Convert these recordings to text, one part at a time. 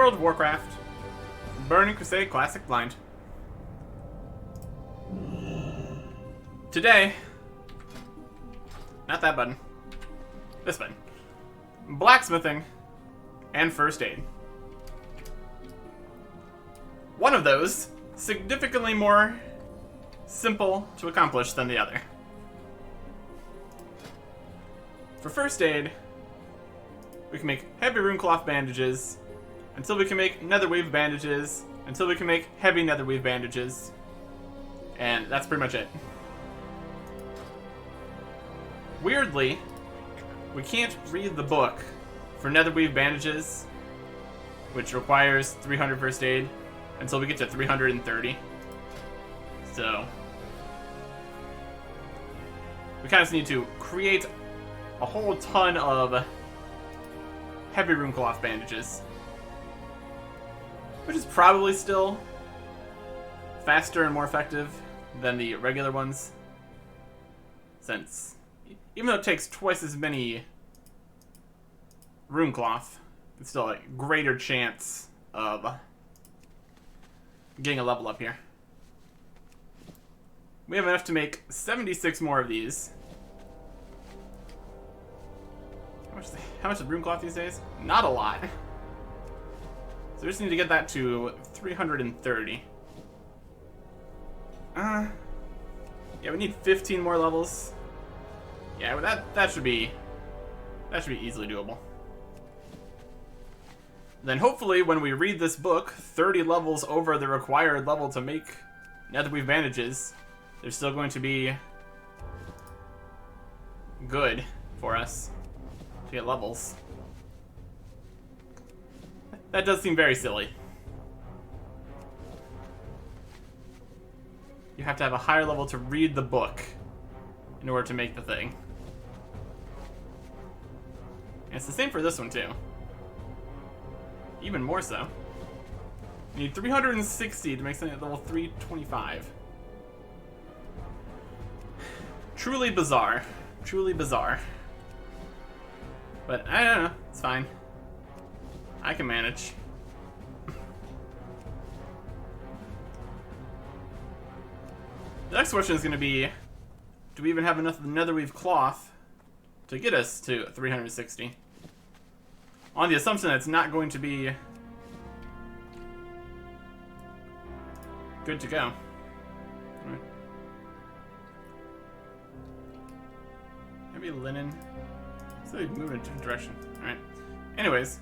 World of Warcraft. Burning Crusade Classic Blind. Today, not that button, this button. Blacksmithing and first aid. One of those significantly more simple to accomplish than the other. For first aid, we can make heavy runecloth bandages until we can make netherweave bandages, until we can make heavy netherweave bandages, and that's pretty much it. Weirdly, we can't read the book for netherweave bandages, which requires 300 first aid, until we get to 330. So we kind of need to create a whole ton of heavy runecloth bandages, which is probably still faster and more effective than the regular ones, since even though it takes twice as many runecloth, it's still a greater chance of getting a level up here. We have enough to make 76 more of these. How much is runecloth these days? Not a lot. So we just need to get that to 330. Yeah, we need 15 more levels. Yeah, but that should be easily doable. Then hopefully when we read this book 30 levels over the required level to make netherweave bandages, they're still going to be good for us to get levels. That does seem very silly. You have to have a higher level to read the book in order to make the thing. And it's the same for this one too. Even more so. You need 360 to make something at level 325. Truly bizarre. Truly bizarre. But I don't know. It's fine. I can manage. The next question is going to be, do we even have enough netherweave cloth to get us to 360? On the assumption that it's not going to be good to go. Right. Maybe linen. So we move in a different direction. Alright. Anyways.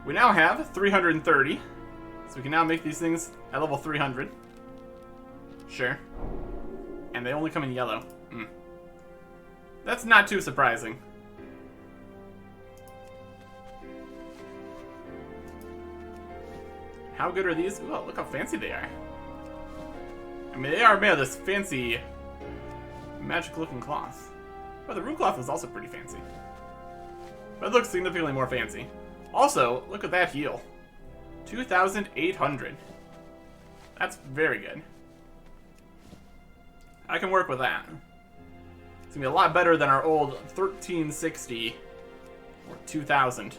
We now have 330. So we can now make these things at level 300. Sure. And they only come in yellow. That's not too surprising. How good are these? Ooh, look how fancy they are. I mean, they are made of this fancy, magic-looking cloth. But the rune cloth is also pretty fancy. But it looks significantly more fancy. Also, look at that heal. 2,800. That's very good. I can work with that. It's gonna be a lot better than our old 1360 or 2,000.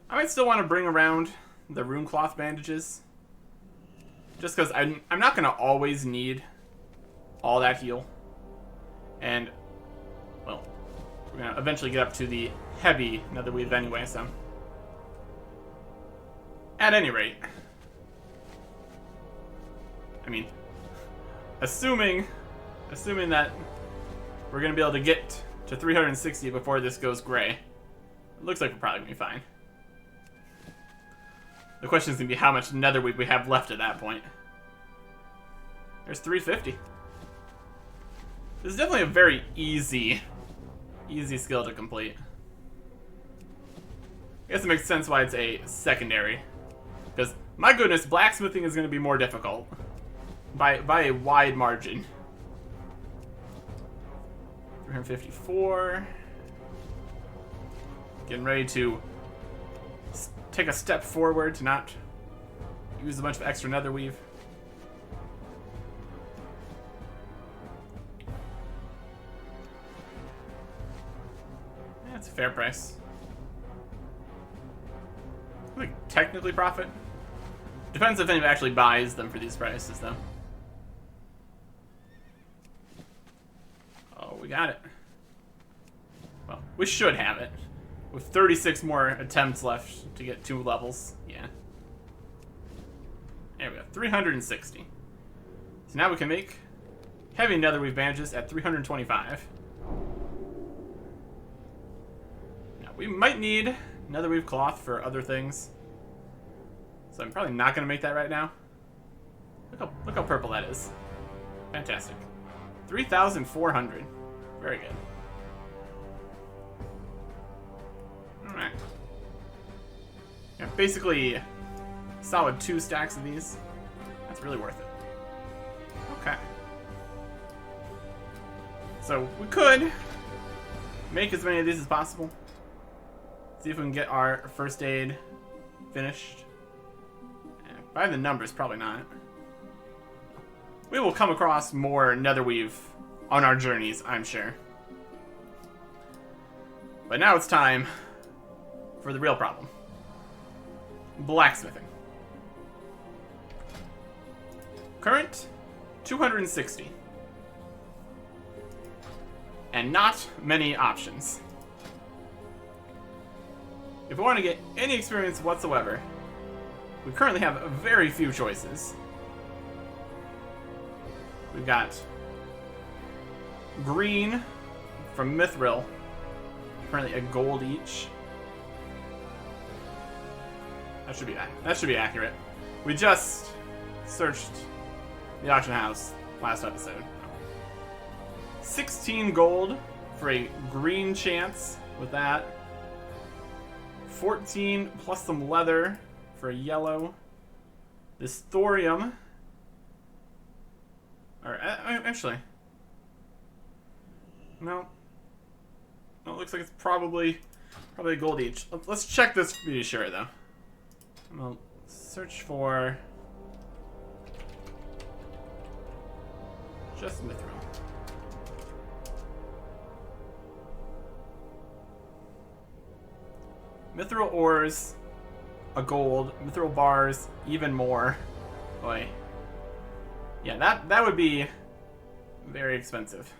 I might still want to bring around the runecloth bandages. Just because I'm not going to always need all that heal. And, well, we're going to eventually get up to the heavy netherweave anyway, so. At any rate. I mean, assuming that we're going to be able to get to 360 before this goes gray, it looks like we're probably going to be fine. The question is going to be how much netherweave we have left at that point. There's 350. This is definitely a very easy skill to complete. I guess it makes sense why it's a secondary. Because, my goodness, blacksmithing is going to be more difficult. By a wide margin. 354. Getting ready to take a step forward to not use a bunch of extra netherweave. That's fair price. Like, technically profit. Depends if anyone actually buys them for these prices, though. Oh, we got it. Well, we should have it. With 36 more attempts left to get 2 levels. Yeah. There we go. 360. So now we can make heavy netherweave bandages at 325. Now, we might need netherweave cloth for other things. So I'm probably not going to make that right now. Look how purple that is. Fantastic. 3,400. Very good. Alright. Yeah, basically solid 2 stacks of these. That's really worth it. Okay. So we could make as many of these as possible. See if we can get our first aid finished. By the numbers, probably not. We will come across more netherweave on our journeys, I'm sure. But now it's time for the real problem. Blacksmithing. Current, 260. And not many options. If we want to get any experience whatsoever, we currently have very few choices. We've got green from Mithril, currently a gold each. That should be accurate. We just searched the auction house last episode. 16 gold for a green chance with that. 14 plus some leather for a yellow. This thorium. Or actually, no. No, it looks like it's probably a gold each. Let's check this to be sure, though. I'm gonna search for just mithril. Mithril ores, a gold. Mithril bars, even more. Boy. Yeah, that would be very expensive.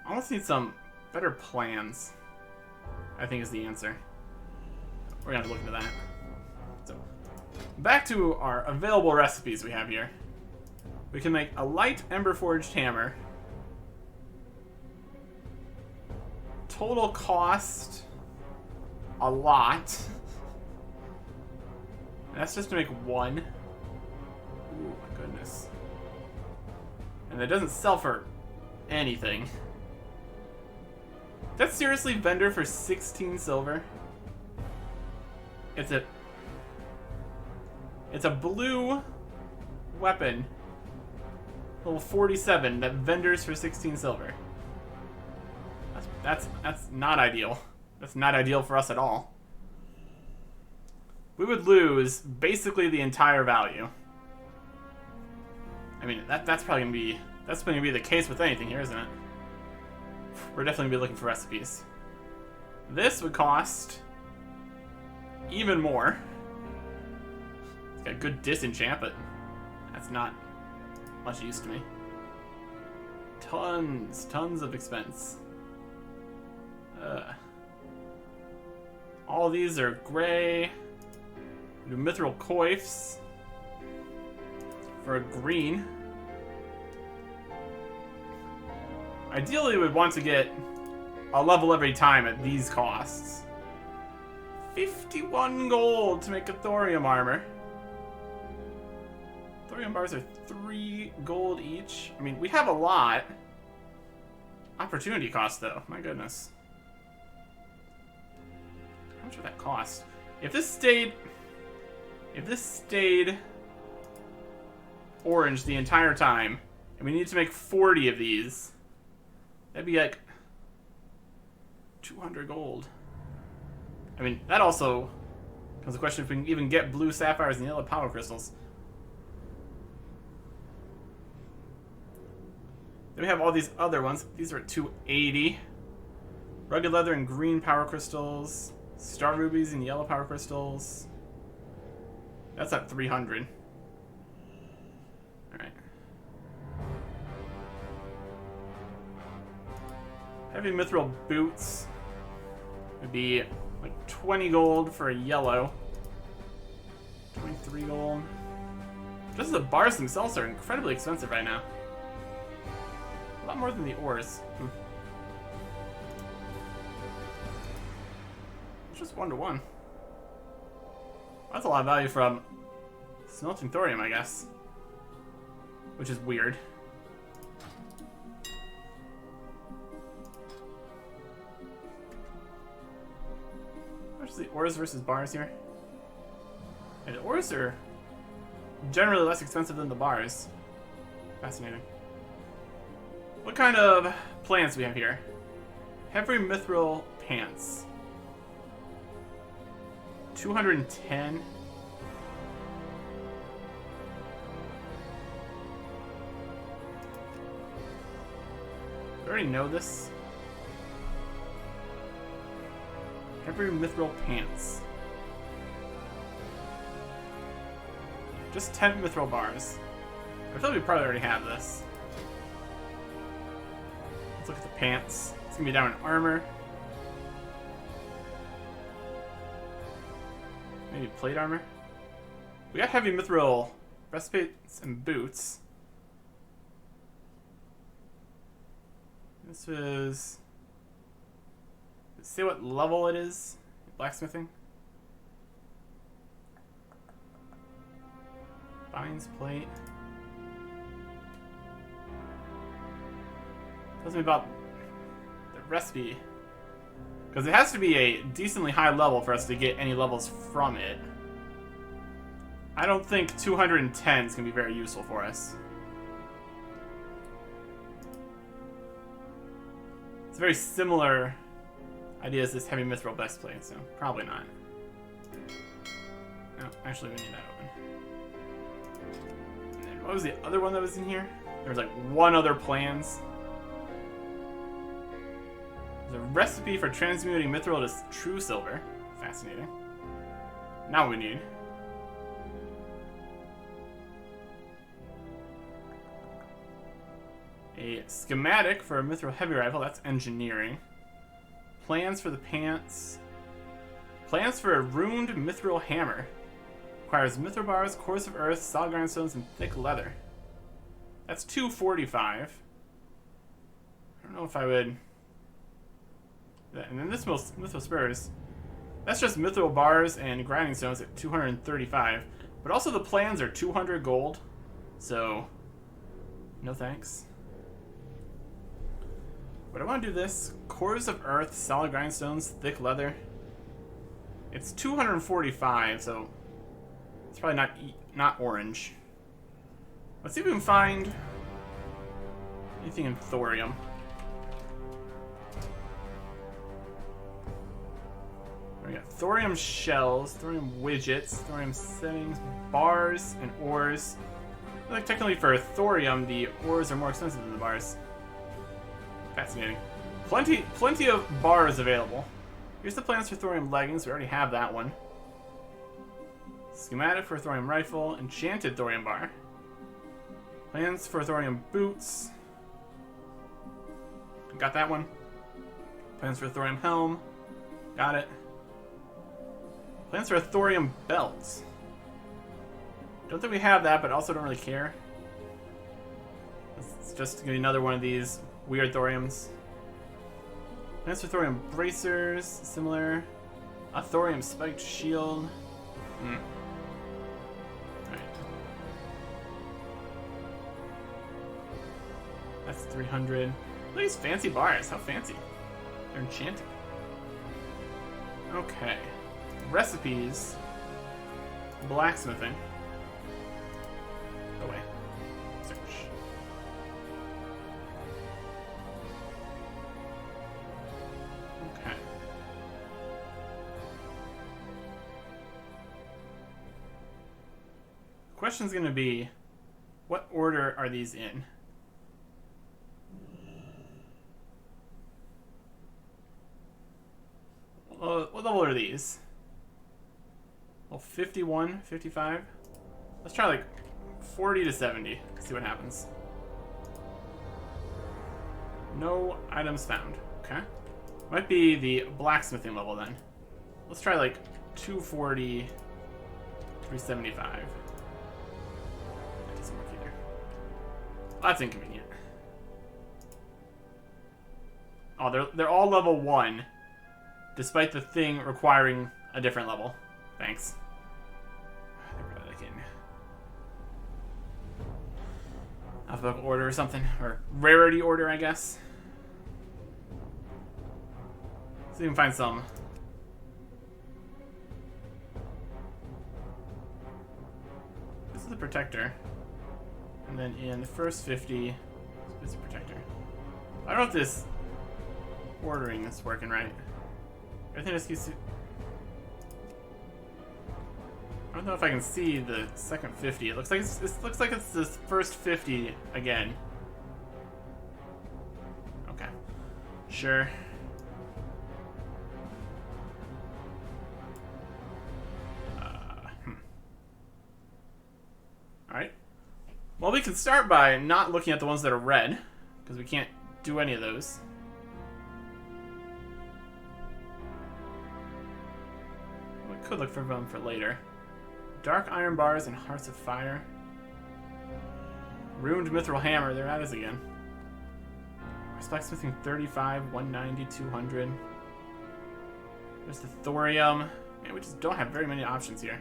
I almost need some better plans, I think is the answer. We're gonna have to look into that. So, back to our available recipes we have here. We can make a light ember forged hammer. Total cost, a lot. And that's just to make one. Ooh, my goodness. And it doesn't sell for anything. That's seriously vendor for 16 silver? It's a blue weapon. Level 47 that vendors for 16 silver. That's not ideal. That's not ideal for us at all. We would lose basically the entire value. I mean, that's probably gonna be the case with anything here, isn't it? We're definitely gonna be looking for recipes. This would cost even more. It's got good disenchant, but that's not much use to me. Tons of expense. All these are gray. Do mithril coifs for a green. Ideally, we'd want to get a level every time at these costs. 51 gold to make a thorium armor. Thorium bars are 3 gold each. I mean, we have a lot. Opportunity cost, though. My goodness. How much would that cost? If this stayed orange the entire time, and we need to make 40 of these, that'd be like 200 gold. I mean, that also comes the question if we can even get blue sapphires and yellow power crystals. Then we have all these other ones. These are at 280. Rugged leather and green power crystals. Star rubies and yellow power crystals. That's at 300. Alright. Heavy mithril boots would be like 20 gold for a yellow. 23 gold. Just the bars themselves are incredibly expensive right now. A lot more than the ores. It's just 1-to-1. That's a lot of value from smelting thorium, I guess. Which is weird. What's the ores versus bars here? And the ores are generally less expensive than the bars. Fascinating. What kind of plants do we have here? Heavy mithril pants. 210. I already know this. Heavy mithril pants. Just 10 mithril bars. I feel like we probably already have this. Let's look at the pants. It's gonna be down in armor. Maybe plate armor. We got heavy mithril breastplates and boots. This was... Let's see what level it is. Blacksmithing. Binds plate. Tells me about the recipe. Because it has to be a decently high level for us to get any levels from it. I don't think 210 is going to be very useful for us. It's a very similar idea as this heavy mithril breastplate, so probably not. No, actually we need that open. And then what was the other one that was in here? There was like one other plans. There's a recipe for transmuting mithril to true silver. Fascinating. Now we need. A schematic for a mithril heavy rifle. That's engineering. Plans for the pants. Plans for a runed mithril hammer. Requires mithril bars, cores of earth, solid grindstones, and thick leather. That's 245. I don't know if I would... And then this mithril spurs. That's just mithril bars and grinding stones at 235. But also the plans are 200 gold. So, no thanks. But I want to do this. Cores of earth, solid grindstones, thick leather. It's 245, so it's probably not orange. Let's see if we can find anything in thorium. We got thorium shells, thorium widgets, thorium settings, bars, and ores. I feel like technically for thorium, the ores are more expensive than the bars. Fascinating. Plenty of bars available. Here's the plans for thorium leggings. We already have that one. Schematic for thorium rifle. Enchanted thorium bar. Plans for thorium boots. Got that one. Plans for thorium helm. Got it. Plans for a thorium belt. Don't think we have that, but also don't really care. It's just gonna be another one of these weird thoriums. Plans for thorium bracers. Similar. A thorium spiked shield. Alright. That's 300. Look at these fancy bars. How fancy. They're enchanted. Okay. Recipes. Blacksmithing. Go away. Search. Okay. Question's gonna be, what order are these in? of these. Well, 51, 55. Let's try like 40 to 70. See what happens. No items found. Okay. Might be the blacksmithing level then. Let's try like 240, 375. That doesn't work either. That's inconvenient. Oh, they're all level 1, despite the thing requiring a different level. Thanks. They're probably like in alphabetical order or something, or rarity order, I guess. So you can find some. This is the protector, and then in the first 50, this is a protector. I don't know if this ordering is working right. Everything just keeps. I don't know if I can see the second 50. It looks like it's this first 50 again. Okay, sure. All right. Well, we can start by not looking at the ones that are red, because we can't do any of those. We could look for them for later. Dark iron bars and hearts of fire. Ruined mithril hammer. There that is again. Blacksmithing 35, 190, 200. There's the thorium. Man, we just don't have very many options here.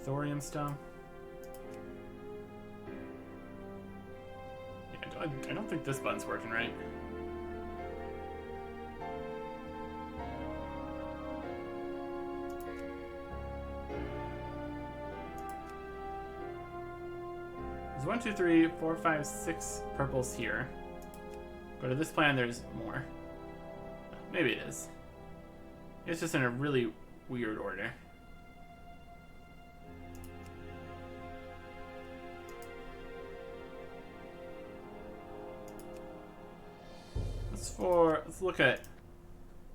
Thorium stuff. Yeah, I don't think this button's working right. There's 1, 2, 3, 4, 5, 6 purples here. Go to this plan, there's more. Maybe it is. It's just in a really weird order.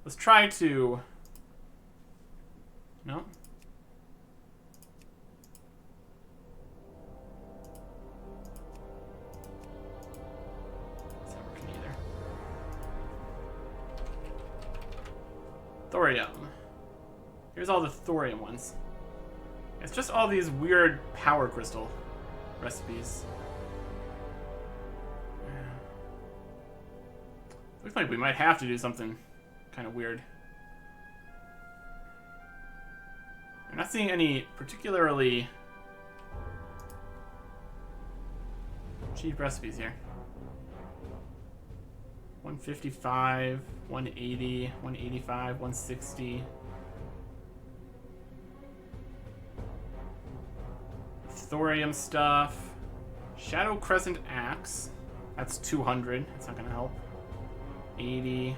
Let's try to. No. It's not working either. Thorium. Here's all the thorium ones. It's just all these weird power crystal recipes. Looks like we might have to do something kind of weird. I'm not seeing any particularly cheap recipes here. 155, 180, 185, 160. Thorium stuff. Shadow Crescent Axe. That's 200. That's not going to help. 80.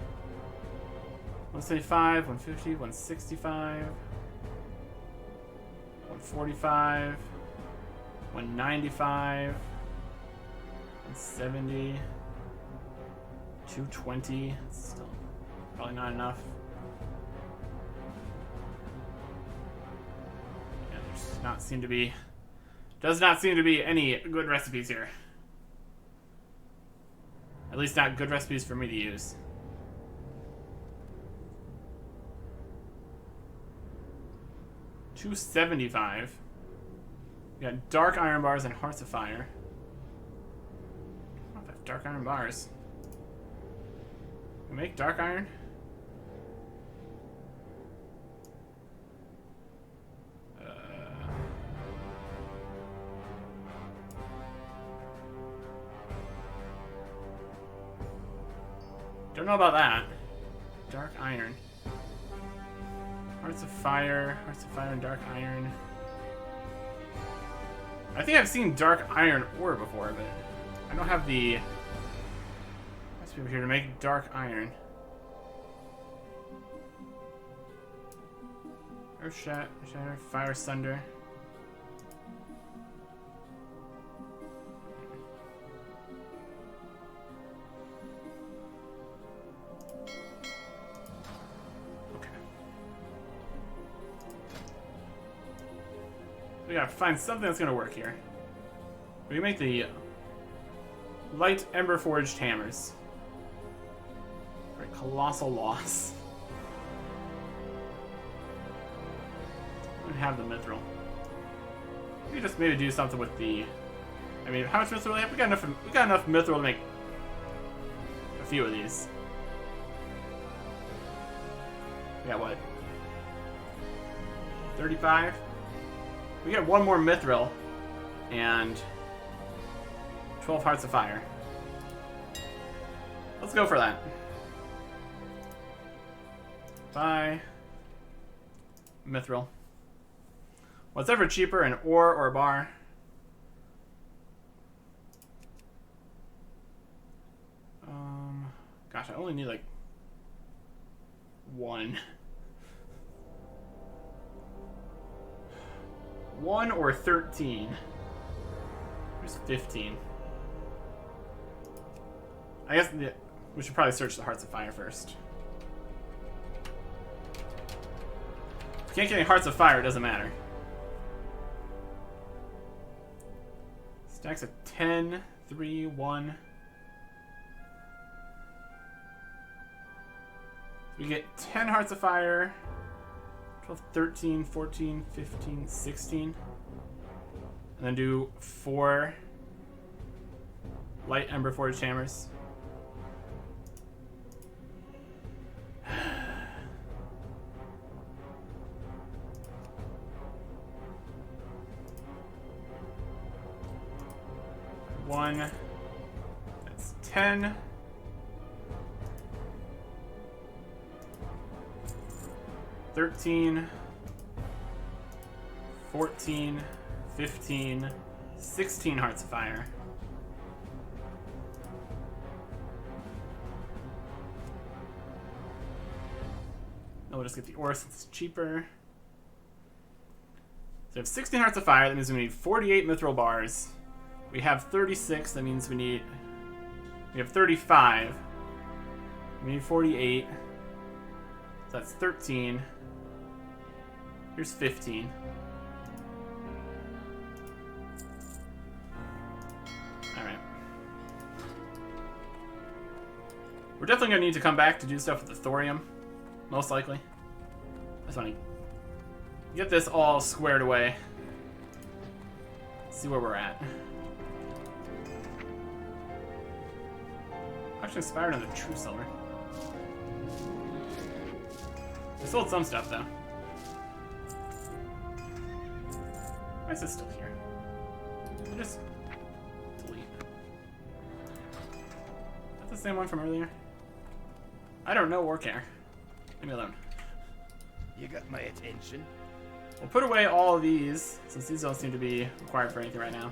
175, 150, 165. 145. 195. 170. 220. That's still probably not enough. Yeah, there's not seem to be. Does not seem to be any good recipes here. At least not good recipes for me to use. $275. We got dark iron bars and hearts of fire. I don't know if I have dark iron bars. Can we make dark iron? Don't know about that. Dark iron. Hearts of fire and dark iron. I think I've seen dark iron ore before, but I don't have the recipe over here to make dark iron. Earth shatter, fire sunder. We gotta find something that's gonna work here. We can make the light ember forged hammers. For a colossal loss. We don't have the mithril. We could just maybe do something with the. I mean, how much mithril do we have? We got enough mithril to make a few of these. We got what? 35? We get one more mithril and 12 hearts of fire. Let's go for that. Buy mithril. What's ever cheaper, an ore or a bar? Gosh, I only need like one. 1 or 13. There's 15. I guess we should probably search the Hearts of Fire first. If we can't get any Hearts of Fire, it doesn't matter. Stacks of 10, 3, 1. We get 10 Hearts of Fire. 12, 13, 14, 15, 16. And then do 4 light ember forged hammers. One. That's 10. 13, 14, 15, 16 Hearts of Fire. Then we'll just get the ore since it's cheaper. So we have 16 Hearts of Fire, that means we need 48 mithril bars. We have 36, that means we have 35. We need 48. So that's 13. Here's 15. Alright. We're definitely going to need to come back to do stuff with the thorium. Most likely. I just want to get this all squared away. See where we're at. Actually inspired on the true silver. I sold some stuff though. Why is this still here? I'll just delete. Is that the same one from earlier? I don't know or care. Leave me alone. You got my attention. We'll put away all of these, since these don't seem to be required for anything right now.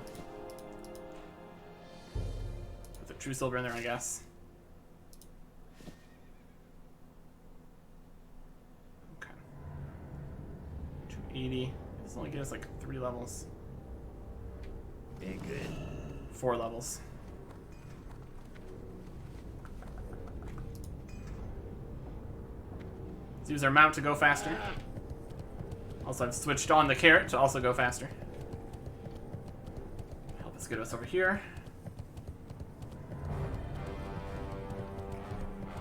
Put the true silver in there, I guess. Okay. 280. This only gives us like 3 levels. Ain't good. 4 levels. Let's use our mount to go faster. Also, I've switched on the carrot to also go faster. Help us get us over here.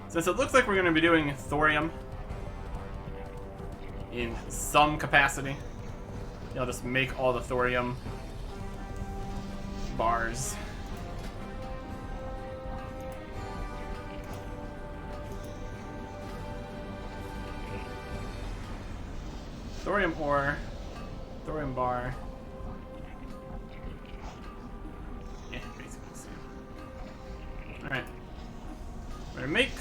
Since it looks like we're going to be doing thorium in some capacity, I'll just make all the thorium bars. Thorium ore, thorium bar. Yeah, basically the same. Alright. We're gonna make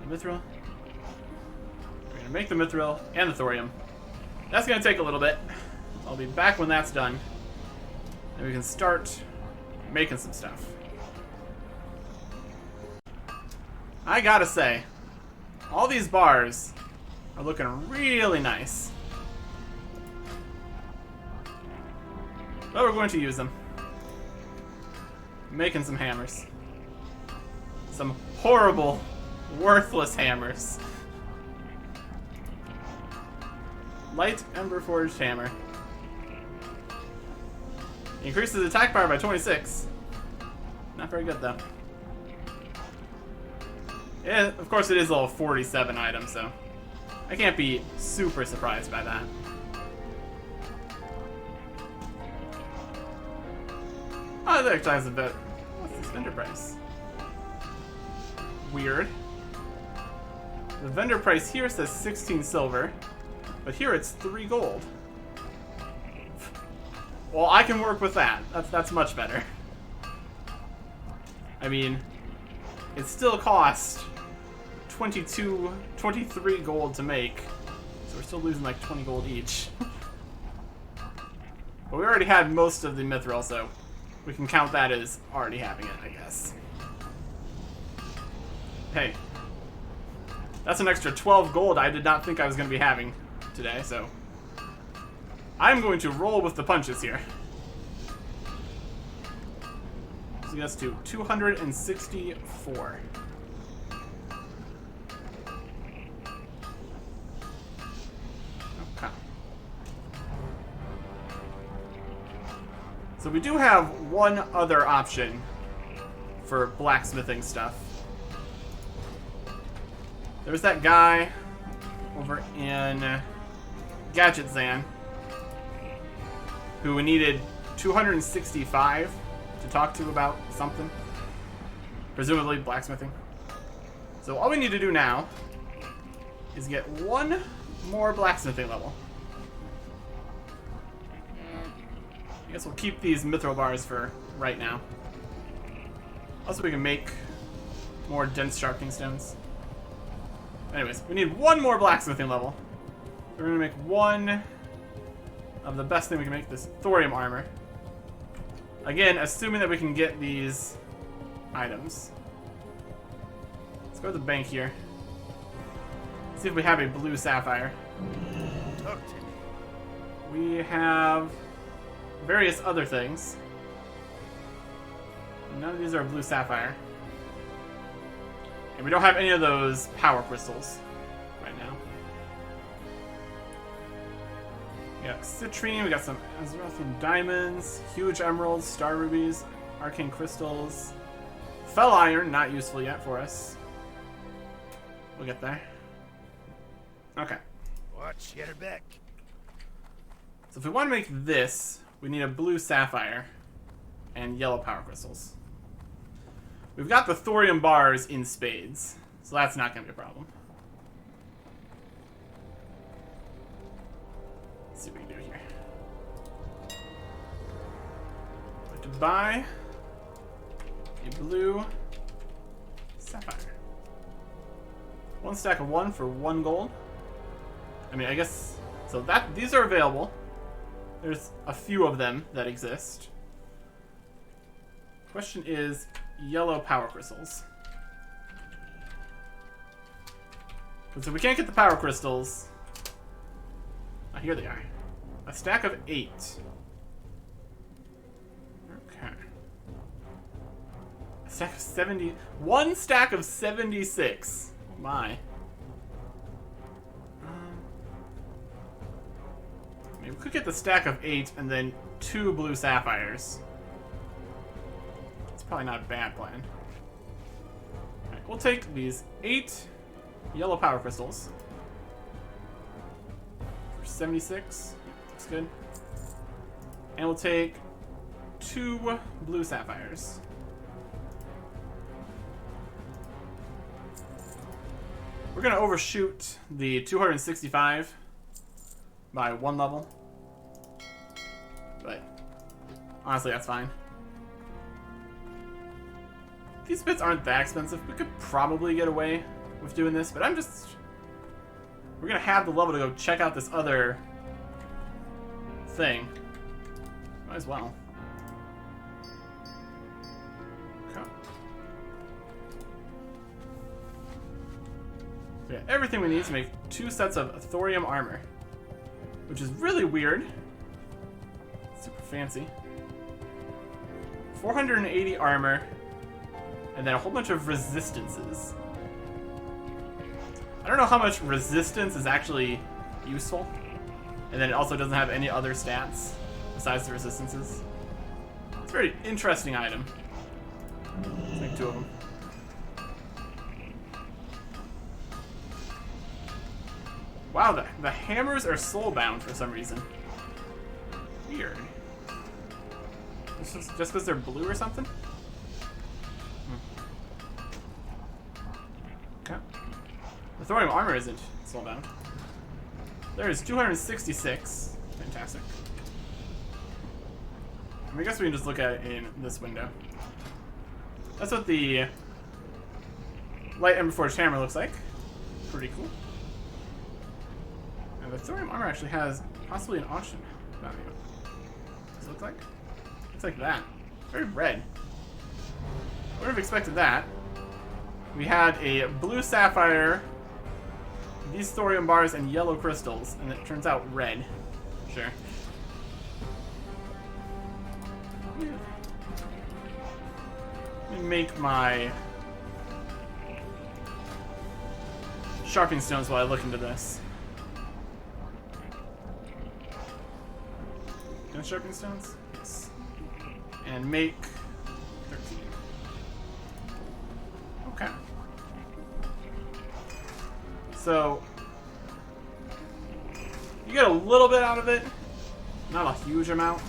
the mithril. We're gonna make the mithril and the thorium. That's gonna take a little bit. I'll be back when that's done. And we can start making some stuff. I gotta say, all these bars are looking really nice. But we're going to use them. Making some hammers. Some horrible, worthless hammers. Light Ember Forged Hammer. Increases attack power by 26. Not very good, though. Yeah, of course it is a level 47 item, so I can't be super surprised by that. Oh, that actually has a bit. What's this vendor price? Weird. The vendor price here says 16 silver, but here it's 3 gold. Well, I can work with that. That's much better. I mean, it still cost 23 gold to make, so we're still losing like 20 gold each. But we already had most of the mithril, so we can count that as already having it, I guess. Hey, that's an extra 12 gold I did not think I was going to be having today, so I'm going to roll with the punches here. So that's to 264. Okay. So we do have one other option for blacksmithing stuff. There's that guy over in Gadget Zan who we needed 265 to talk to about something. Presumably blacksmithing. So all we need to do now is get one more blacksmithing level. I guess we'll keep these mithril bars for right now. Also, we can make more dense sharpening stones. Anyways, we need one more blacksmithing level. We're gonna make one of the best thing we can make, this thorium armor. Again, assuming that we can get these items. Let's go to the bank here. See if we have a blue sapphire. Talk to me. We have various other things. None of these are blue sapphire. And we don't have any of those power crystals right now. We got citrine, we got some diamonds, huge emeralds, star rubies, arcane crystals, fell iron, not useful yet for us. We'll get there. Okay. Watch your back. So if we want to make this, we need a blue sapphire and yellow power crystals. We've got the thorium bars in spades, so that's not going to be a problem. Let's see what we can do here. I have to buy a blue sapphire. One stack of 1 for 1 gold. I mean, I guess, so that these are available. There's a few of them that exist. Question is yellow power crystals. But so we can't get the power crystals. Oh, here they are. A stack of 8. Okay. A stack of 70. 1 stack of 76. Oh my. Maybe we could get the stack of 8 and then 2 blue sapphires. It's probably not a bad plan. Alright, we'll take these 8 yellow power crystals for 76. Looks good. And we'll take 2 blue sapphires. We're gonna overshoot the 265 by 1 level, but honestly that's fine. These bits aren't that expensive. We could probably get away with doing this, but we're gonna have the level to go check out this other thing. Might as well. Okay. So yeah, everything we need to make 2 sets of thorium armor, which is really weird. Super fancy. 480 armor, and then a whole bunch of resistances. I don't know how much resistance is actually useful. And then it also doesn't have any other stats besides the resistances. It's a very interesting item. Let's make 2 of them. Wow, the hammers are soulbound for some reason. Weird. Just because they're blue or something? Okay. The thorium armor isn't soulbound. There's 266. Fantastic. I guess we can just look at it in this window. That's what the light Emberforged hammer looks like. Pretty cool. And the thorium armor actually has possibly an auction value. Does it look like? It's like that. Very red. I would have expected that. We had a blue sapphire, these thorium bars, and yellow crystals, and it turns out red. Sure. Let me make my sharpening stones while I look into this. Can I sharpening stones? Yes. And make 13. Okay. So you get a little bit out of it, not a huge amount.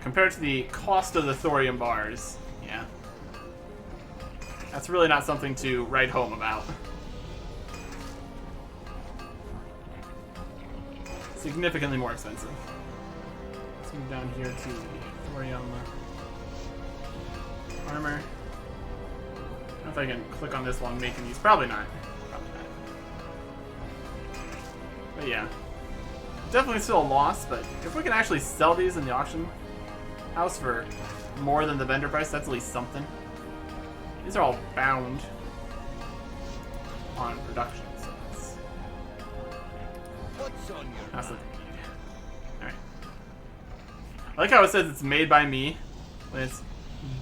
Compared to the cost of the thorium bars, yeah. That's really not something to write home about. Significantly more expensive. Let's move down here to the thorium armor. I don't know if I can click on this while I'm making these. Probably not. Probably not. But yeah. Definitely still a loss, but if we can actually sell these in the auction house for more than the vendor price, that's at least something. These are all bound on production, so that's... What's on your That's mind? Alright. I like how it says it's made by me when it's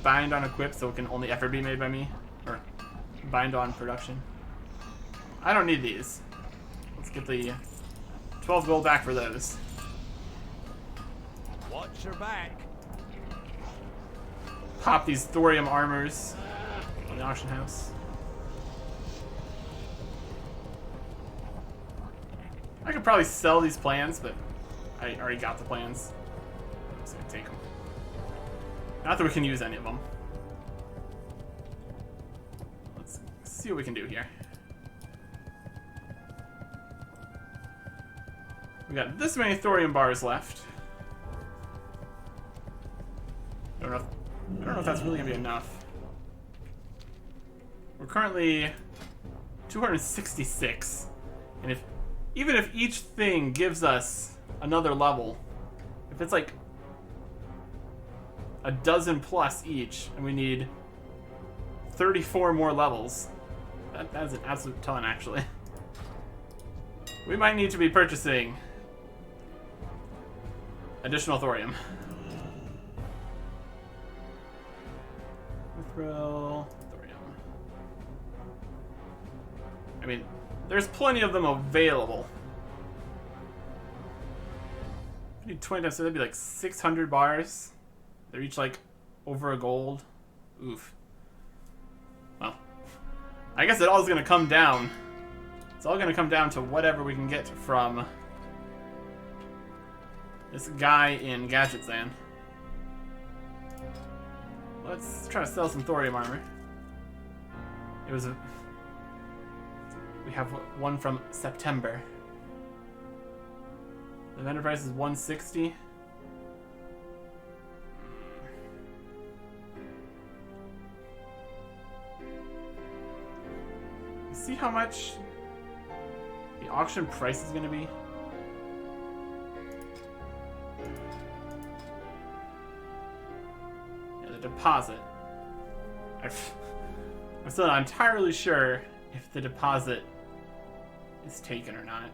bind on equip, so it can only ever be made by me. Or bind on production. I don't need these. Let's get the 12 gold back for those. Watch your back. Pop these thorium armors in the auction house. I could probably sell these plans, but I already got the plans. I'm just gonna take them. Not that we can use any of them. Let's see what we can do here. We got this many thorium bars left. I don't know if that's really gonna be enough. We're currently 266, and even if each thing gives us another level, if it's like a dozen plus each, and we need 34 more levels, that is an absolute ton, actually. We might need to be purchasing additional thorium. Mithril, thorium. I mean, there's plenty of them available. I need 20 times, so that'd be like 600 bars. They're each like over a gold. Oof. Well, I guess it all is gonna come down. It's all gonna come down to whatever we can get from this guy in Gadgetzan. Let's try to sell some thorium armor. It was a... We have one from September. The vendor price is 160. See how much the auction price is going to be? Yeah, the deposit. I'm still not entirely sure if the deposit is taken or not.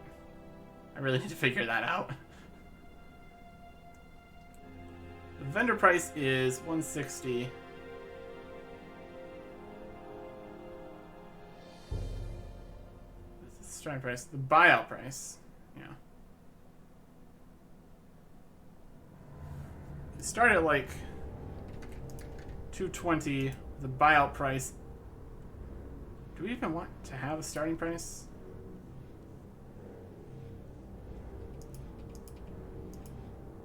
I really need to figure that out. The vendor price is 160. This is the starting price. The buyout price, yeah. start at like 220, the buyout price. Do we even want to have a starting price?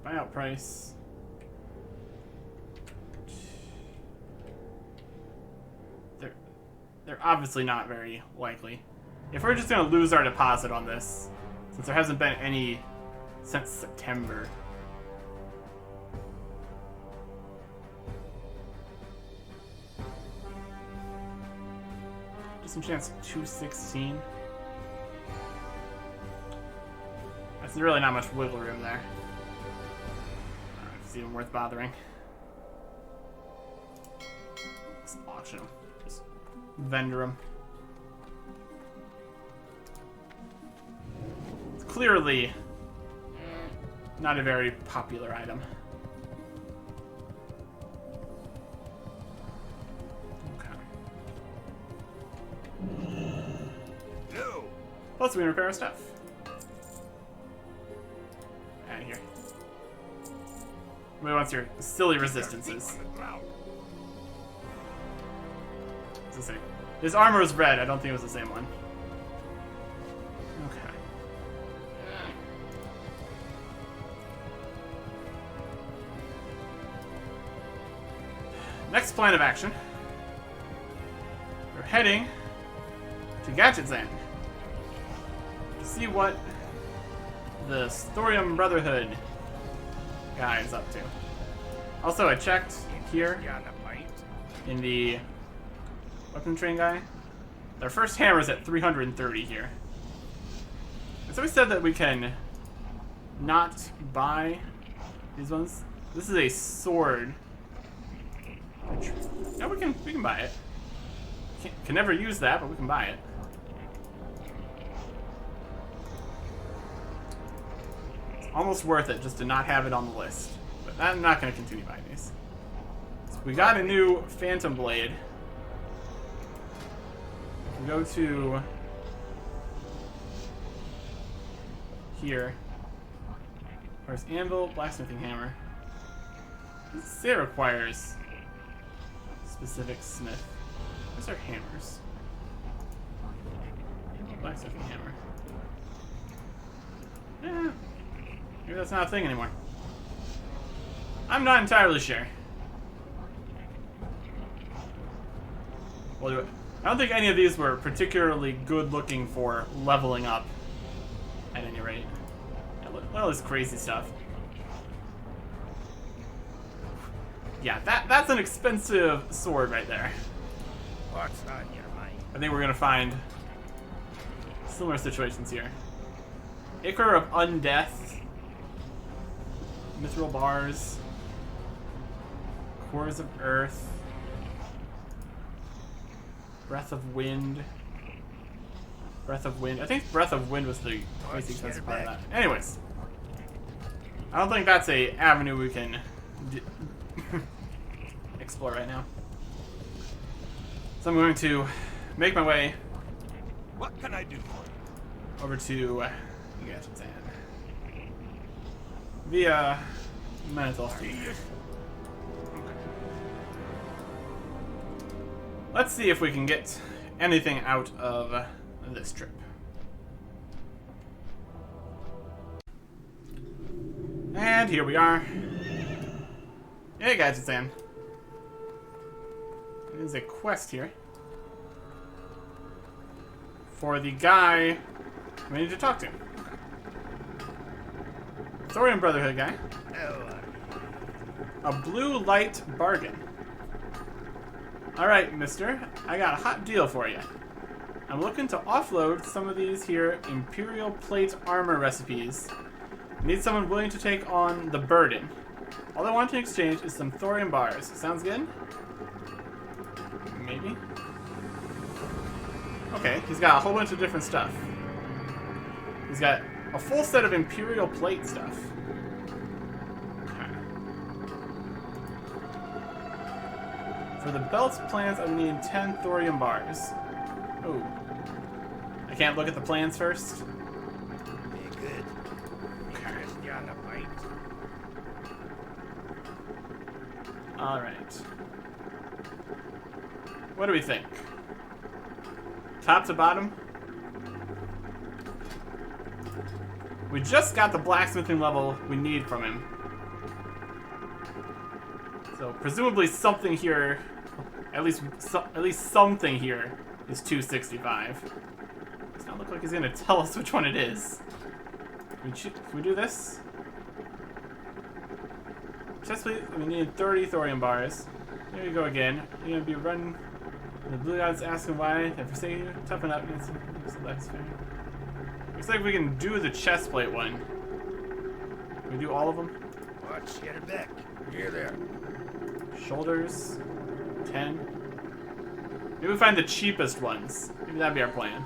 Buyout price. They're obviously not very likely. If we're just gonna lose our deposit on this, since there hasn't been any since September. Just some chance 216. That's really not much wiggle room there. I don't know if it's even worth bothering. Just auction them. Just vendor them. It's clearly not a very popular item. No. Plus, we can repair our stuff. Out of here. Nobody wants your silly resistances. It's the same. His armor was red. I don't think it was the same one. Okay. Next plan of action. We're heading to Gadget's End. See what the Thorium Brotherhood guy is up to. Also, I checked here in the weapon train guy. Their first hammer is at 330 here. And so we said that we can not buy these ones. This is a sword. Yeah, we can buy it. Can never use that, but we can buy it. Almost worth it just to not have it on the list. But I'm not going to continue buying these. So we got a new Phantom Blade. We go to here. Where's Anvil, Blacksmithing Hammer? Does it say it requires specific smith? Those are hammers. Blacksmithing Hammer. Yeah. Maybe that's not a thing anymore. I'm not entirely sure. We'll do it. I don't think any of these were particularly good looking for leveling up, at any rate. Look at all this crazy stuff. Yeah, that's an expensive sword right there. What's on your mind? I think we're gonna find similar situations here. Ichor of Undeath. Mithril bars, cores of earth, breath of wind. Breath of wind. I think breath of wind was the most expensive part of that. Anyways, I don't think that's a avenue we can explore right now. So I'm going to make my way. What can I do for you? Over to Gadget's End. Via Menthol Street. Okay. Let's see if we can get anything out of this trip. And here we are. Hey, Gadget's End. There's a quest here for the guy we need to talk to. Thorium Brotherhood guy. A blue light bargain. Alright, mister. I got a hot deal for you. I'm looking to offload some of these here Imperial Plate armor recipes. Need someone willing to take on the burden. All I want in exchange is some thorium bars. Sounds good? Maybe? Okay, he's got a whole bunch of different stuff. He's got a full set of Imperial Plate stuff. Okay. For the belts plans, I'm needing 10 thorium bars. Oh. I can't look at the plans first? Be good. Okay. Alright. What do we think? Top to bottom? We just got the blacksmithing level we need from him. So presumably something here, at least something here is 265. Does not look like he's gonna tell us which one it is. Can we do this? Chest plate, we need 30 thorium bars. There you go again. You're gonna be running. The blue god's asking why. If you say you toughen up, it's less fair. Looks like we can do the chest plate one. Can we do all of them? Watch, get her back. Here there. Shoulders, 10. Maybe we find the cheapest ones. Maybe that'd be our plan.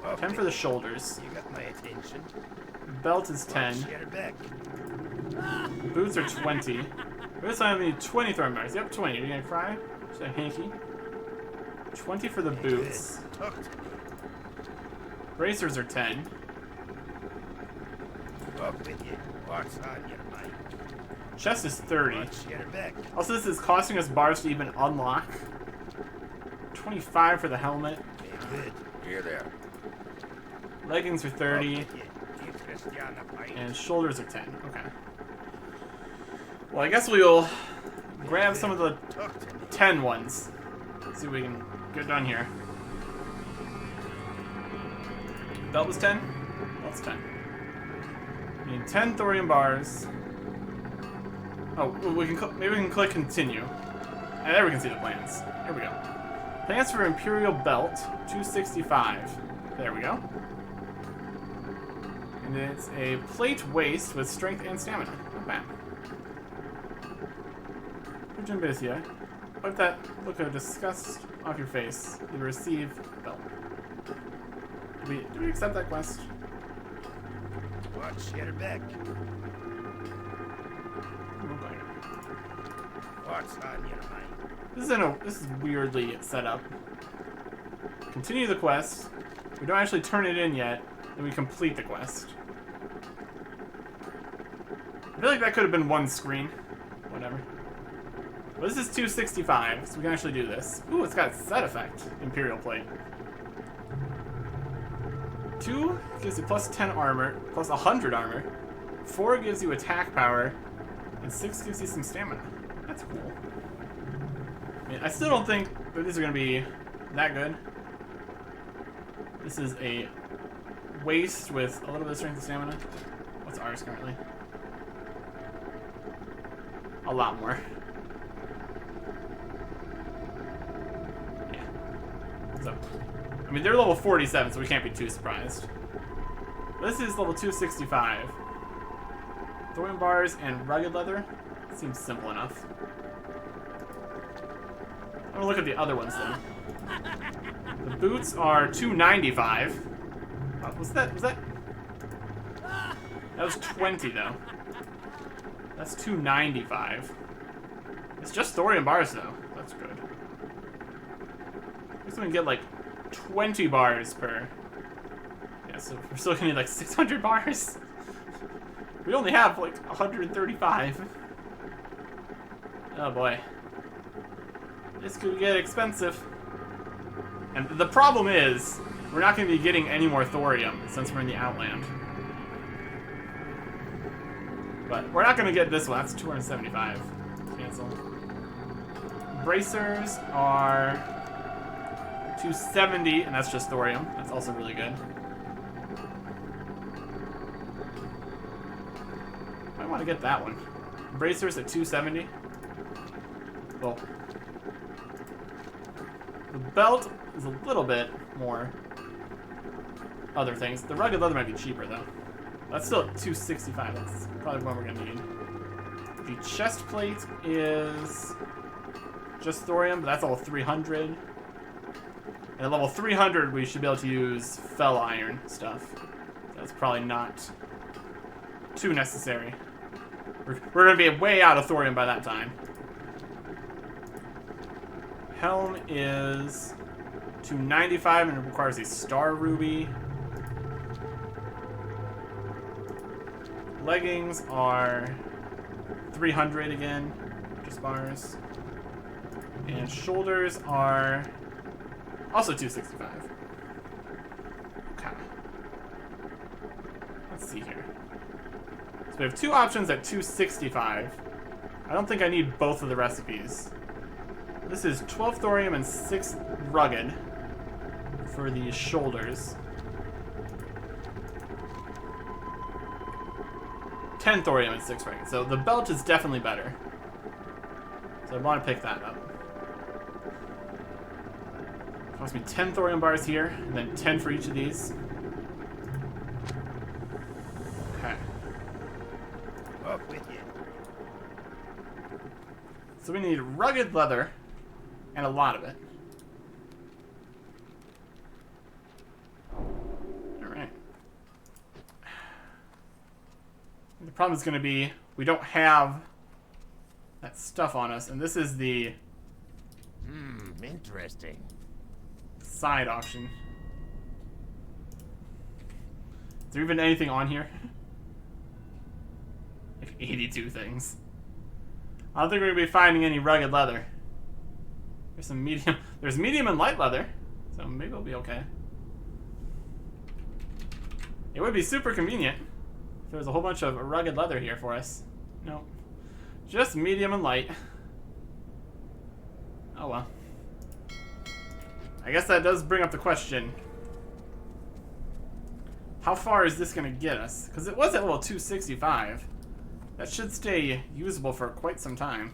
Okay. 10 for the shoulders. You got my attention. Belt is 10. Watch, get her back. Boots are 20. This time we need 20 thorn bars. Yep, 20. Are you gonna cry? Just a hanky. 20 for the boots. Bracers are 10. Up with you. What's on your mind? Chest is 30. Watch, get her back. Also, this is costing us bars to even unlock. 25 for the helmet. Good. Here there. Leggings are 30. Up with you. Interest you on the fight? And shoulders are 10. Okay. Well, I guess we'll grab some of the 10 ones. See if we can get done here. Belt was 10? Belt's 10. We need 10 thorium bars. Oh, maybe we can click continue. And there we can see the plans. Here we go. Plans for Imperial Belt, 265. There we go. And it's a plate waist with strength and stamina. Not bad. Virgin wipe that look of disgust off your face. You receive belt. Did we accept that quest? Watch, get her back. What's on your mind? This is weirdly set up. Continue the quest. We don't actually turn it in yet, then we complete the quest. I feel like that could have been one screen. Whatever. But this is 265, so we can actually do this. Ooh, it's got a set effect. Imperial plate. 2 gives you plus 10 armor, plus 100 armor. 4 gives you attack power, and 6 gives you some stamina. That's cool. I mean, I still don't think that these are going to be that good. This is a waist with a little bit of strength and stamina. What's ours currently? A lot more. Yeah. So, I mean, they're level 47, so we can't be too surprised. This is level 265. Thorium bars and rugged leather. Seems simple enough. I'm gonna look at the other ones then. The boots are 295. Was that? That was 20 though. That's 295. It's just thorium bars though. That's good. I guess we can get like 20 bars per. Yeah, so we're still gonna need like 600 bars. We only have like 135. Oh boy. This could get expensive. And the problem is, we're not going to be getting any more thorium since we're in the Outland. But we're not going to get this one. That's 275. Cancel. Bracers are 270, and that's just thorium. That's also really good. I want to get that one. Bracers at 270. Well, the belt is a little bit more other things. The rugged leather might be cheaper though. That's still at 265. That's probably what we're gonna need. The chest plate is just thorium, but that's level 300. And at level 300, we should be able to use fell iron stuff. That's probably not too necessary. We're gonna be way out of thorium by that time. Helm is 295 and it requires a star ruby. Leggings are 300 again, just 6 bars. And shoulders are also 265. Okay. Let's see here. So we have 2 options at 265. I don't think I need both of the recipes. This is 12 thorium and 6 rugged for the shoulders. 10 thorium and 6 rugged. So the belt is definitely better. So I want to pick that up. It costs me 10 thorium bars here, and then 10 for each of these. Okay. Up with you. So we need rugged leather, and a lot of it. Alright. The problem is going to be, we don't have that stuff on us, and this is the Interesting. side option. Is there even anything on here? Like 82 things. I don't think we're going to be finding any rugged leather. There's some medium. There's medium and light leather, so maybe it'll be okay. It would be super convenient if there was a whole bunch of rugged leather here for us. No. Just medium and light. Oh well. I guess that does bring up the question. How far is this going to get us? Because it was at level 265. That should stay usable for quite some time.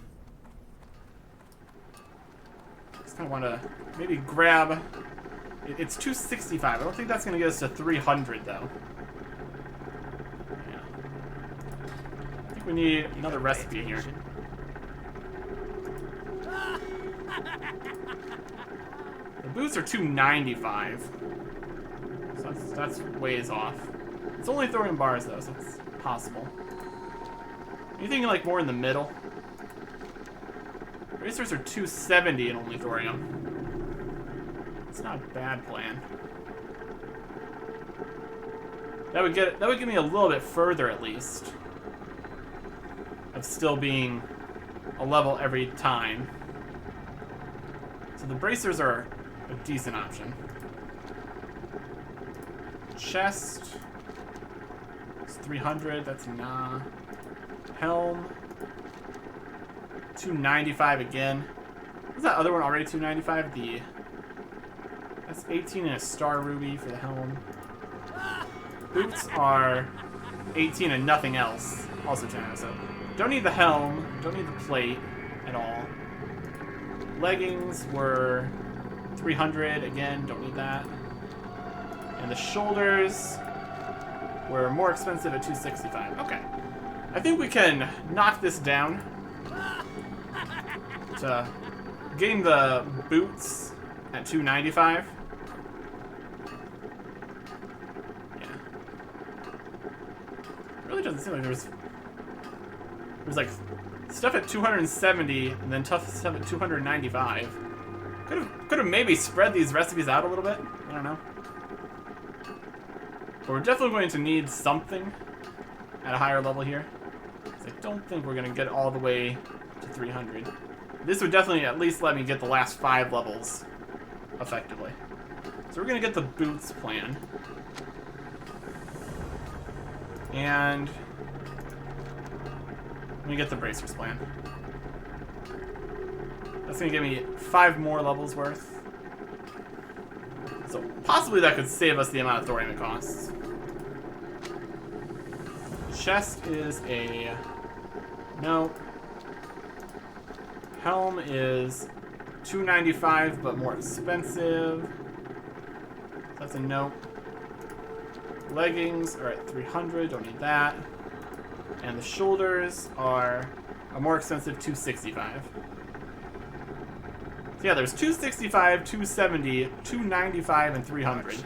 Just kind of want to maybe grab... It's 265. I don't think that's going to get us to 300, though. Yeah. I think we need another recipe here. The boots are 295. So that's ways off. It's only thorium bars, though, so it's possible. Anything like more in the middle? Racers are 270 and only thorium. It's not a bad plan. That would get me a little bit further at least. Of still being a level every time. So the bracers are a decent option. Chest. It's 300, that's nah. Helm. 295 again. Is that other one already 295? That's 18 and a star ruby for the helm. Boots are 18 and nothing else. Also 10, so don't need the helm, don't need the plate at all. Leggings were 300 again, don't need that. And the shoulders were more expensive at 265. Okay. I think we can knock this down to gain the boots at 295. Yeah. It really doesn't seem like there's like stuff at 270 and then tough stuff at 295. Could have maybe spread these recipes out a little bit. I don't know. But we're definitely going to need something at a higher level here. I don't think we're going to get all the way to 300. This would definitely at least let me get the last 5 levels effectively. So we're going to get the boots plan. And let me get the bracers plan. That's going to give me 5 more levels worth. So possibly that could save us the amount of thorium it costs. Chest is a no. Helm is 295 but more expensive. That's a no. Leggings are at 300, don't need that. And the shoulders are a more expensive 265. So yeah, there's 265, 270, 295, and 300.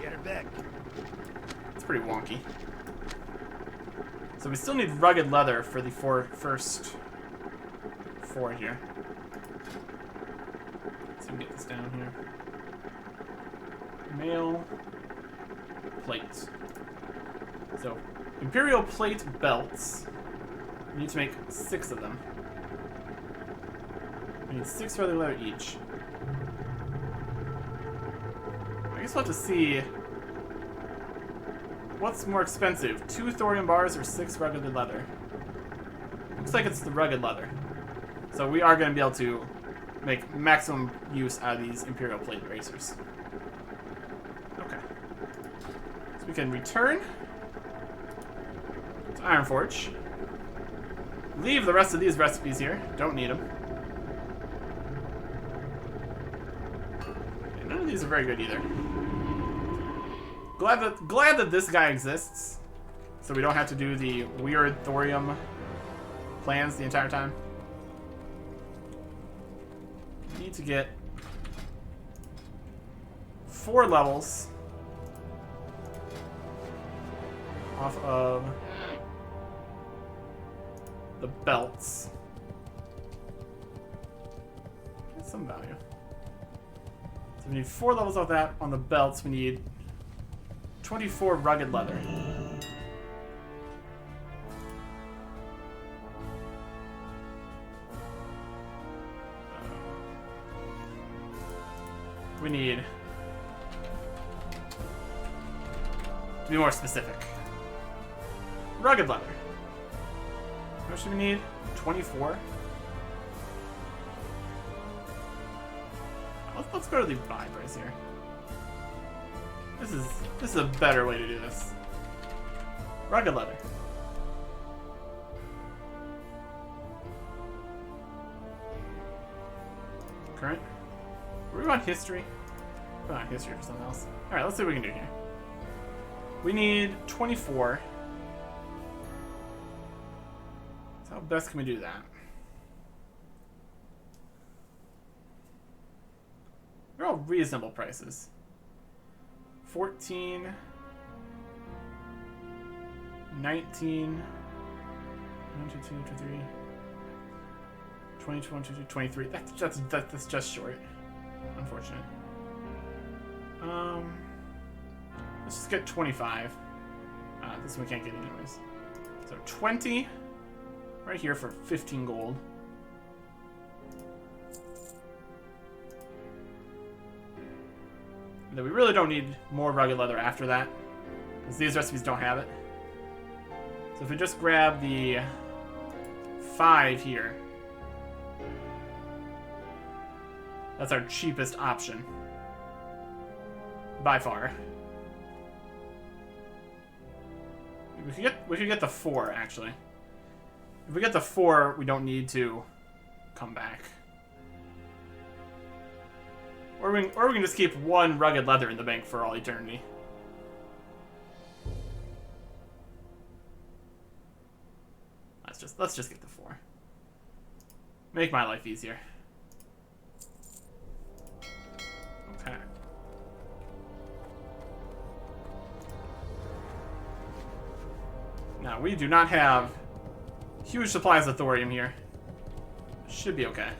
It's pretty wonky. So we still need rugged leather for the first 4 here. So we can get this down here. Mail. Plate. So, Imperial plate belts. We need to make 6 of them. We need 6 rugged leather each. I guess we'll have to see what's more expensive, 2 thorium bars or 6 rugged leather. Looks like it's the rugged leather. So we are going to be able to make maximum use out of these Imperial plate bracers. Okay. So we can return to Ironforge. Leave the rest of these recipes here. Don't need them. Okay, none of these are very good either. Glad that this guy exists, so we don't have to do the weird thorium plans the entire time. We need to get 4 levels off of the belts. Get some value. So we need 4 levels off that. On the belts, we need 24 rugged leather. We need to be more specific. Rugged leather. What should we need? 24? Let's go to the buy price here. This is a better way to do this. Rugged leather. Current. Were we on history? We're on history for something else. Alright, let's see what we can do here. We need 24. So how best can we do that? They're all reasonable prices. 14, 19, 22, 23, 22, 22, 23. That's just short. Unfortunate. Let's just get 25. This one we can't get anyways. So 20 right here for 15 gold. And then we really don't need more rugged leather after that, because these recipes don't have it. So if we just grab the 5 here, that's our cheapest option. By far. We could get the 4, actually. If we get the 4, we don't need to come back. Or we can just keep 1 rugged leather in the bank for all eternity. Let's just get the 4. Make my life easier. Okay. Now, we do not have huge supplies of thorium here. Should be okay.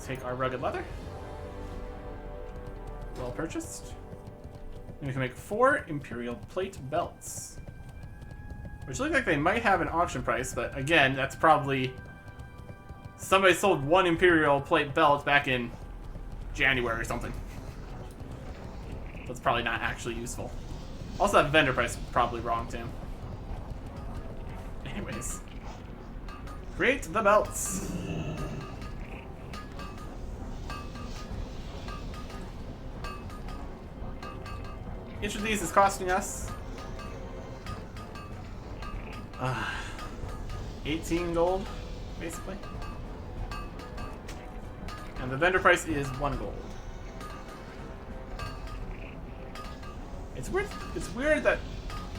Take our rugged leather. Well purchased. And we can make 4 Imperial plate belts. Which look like they might have an auction price, but again, that's probably... somebody sold 1 Imperial plate belt back in January or something. That's probably not actually useful. Also, that vendor price is probably wrong, too. Anyways. Create the belts. Each of these is costing us 18 gold, basically. And the vendor price is 1 gold. It's weird that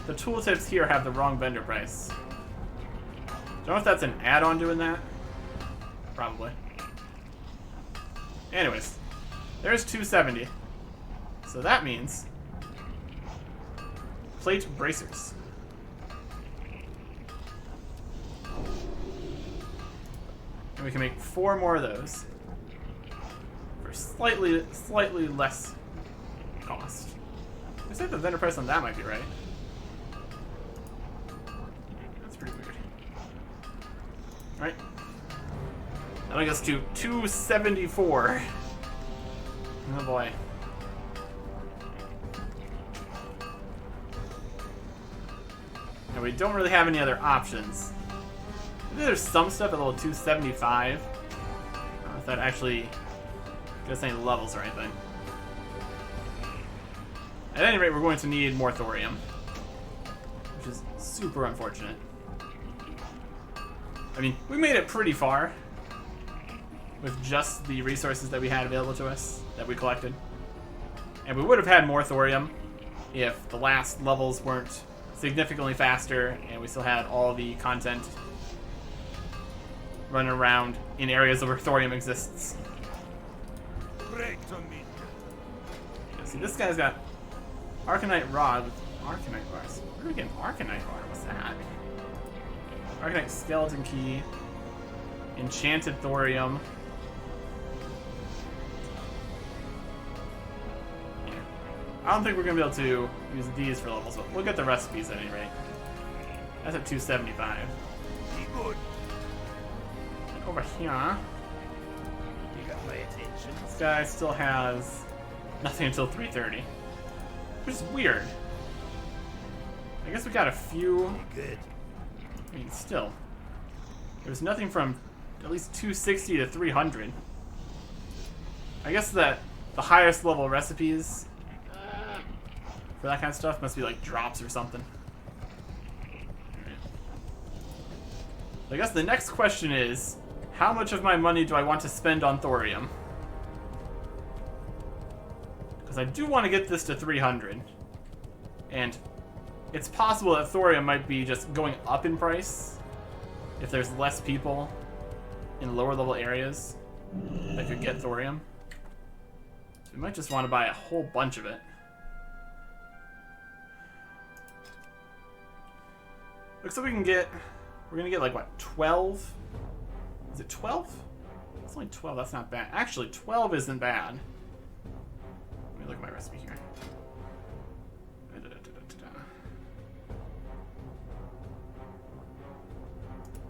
the tooltips here have the wrong vendor price. Don't know if that's an add-on doing that. Probably. Anyways, there's 270. So that means plate bracers. And we can make 4 more of those for slightly less cost. I think the vendor price on that might be right. That's pretty weird. Right? That'll get us to 274. Oh boy. And we don't really have any other options. Maybe there's some stuff at level 275. If that actually gets any levels or anything. At any rate, we're going to need more thorium, which is super unfortunate. I mean, we made it pretty far with just the resources that we had available to us that we collected. And we would have had more thorium if the last levels weren't significantly faster and we still had all the content running around in areas where thorium exists. See, this guy's got Arcanite Rod with Arcanite bars. Where do we get an Arcanite Rod? What's that? Arcanite Skeleton Key. Enchanted Thorium. Yeah. I don't think we're going to be able to use these for levels, but we'll get the recipes at any rate. That's at 275. And over here, You got my attention. this guy still has nothing until 330. Which is weird. I guess we got a few. Good. I mean, still. There's nothing from at least 260 to 300. I guess that the highest level recipes for that kind of stuff must be like drops or something. Alright. I guess the next question is, how much of my money do I want to spend on thorium? Because I do want to get this to 300. And it's possible that thorium might be just going up in price if there's less people in lower level areas that could get thorium. So we might just want to buy a whole bunch of it. Looks like we're gonna get like what, 12? Is it 12? It's only 12, that's not bad. Actually, 12 isn't bad. Let me look at my recipe here.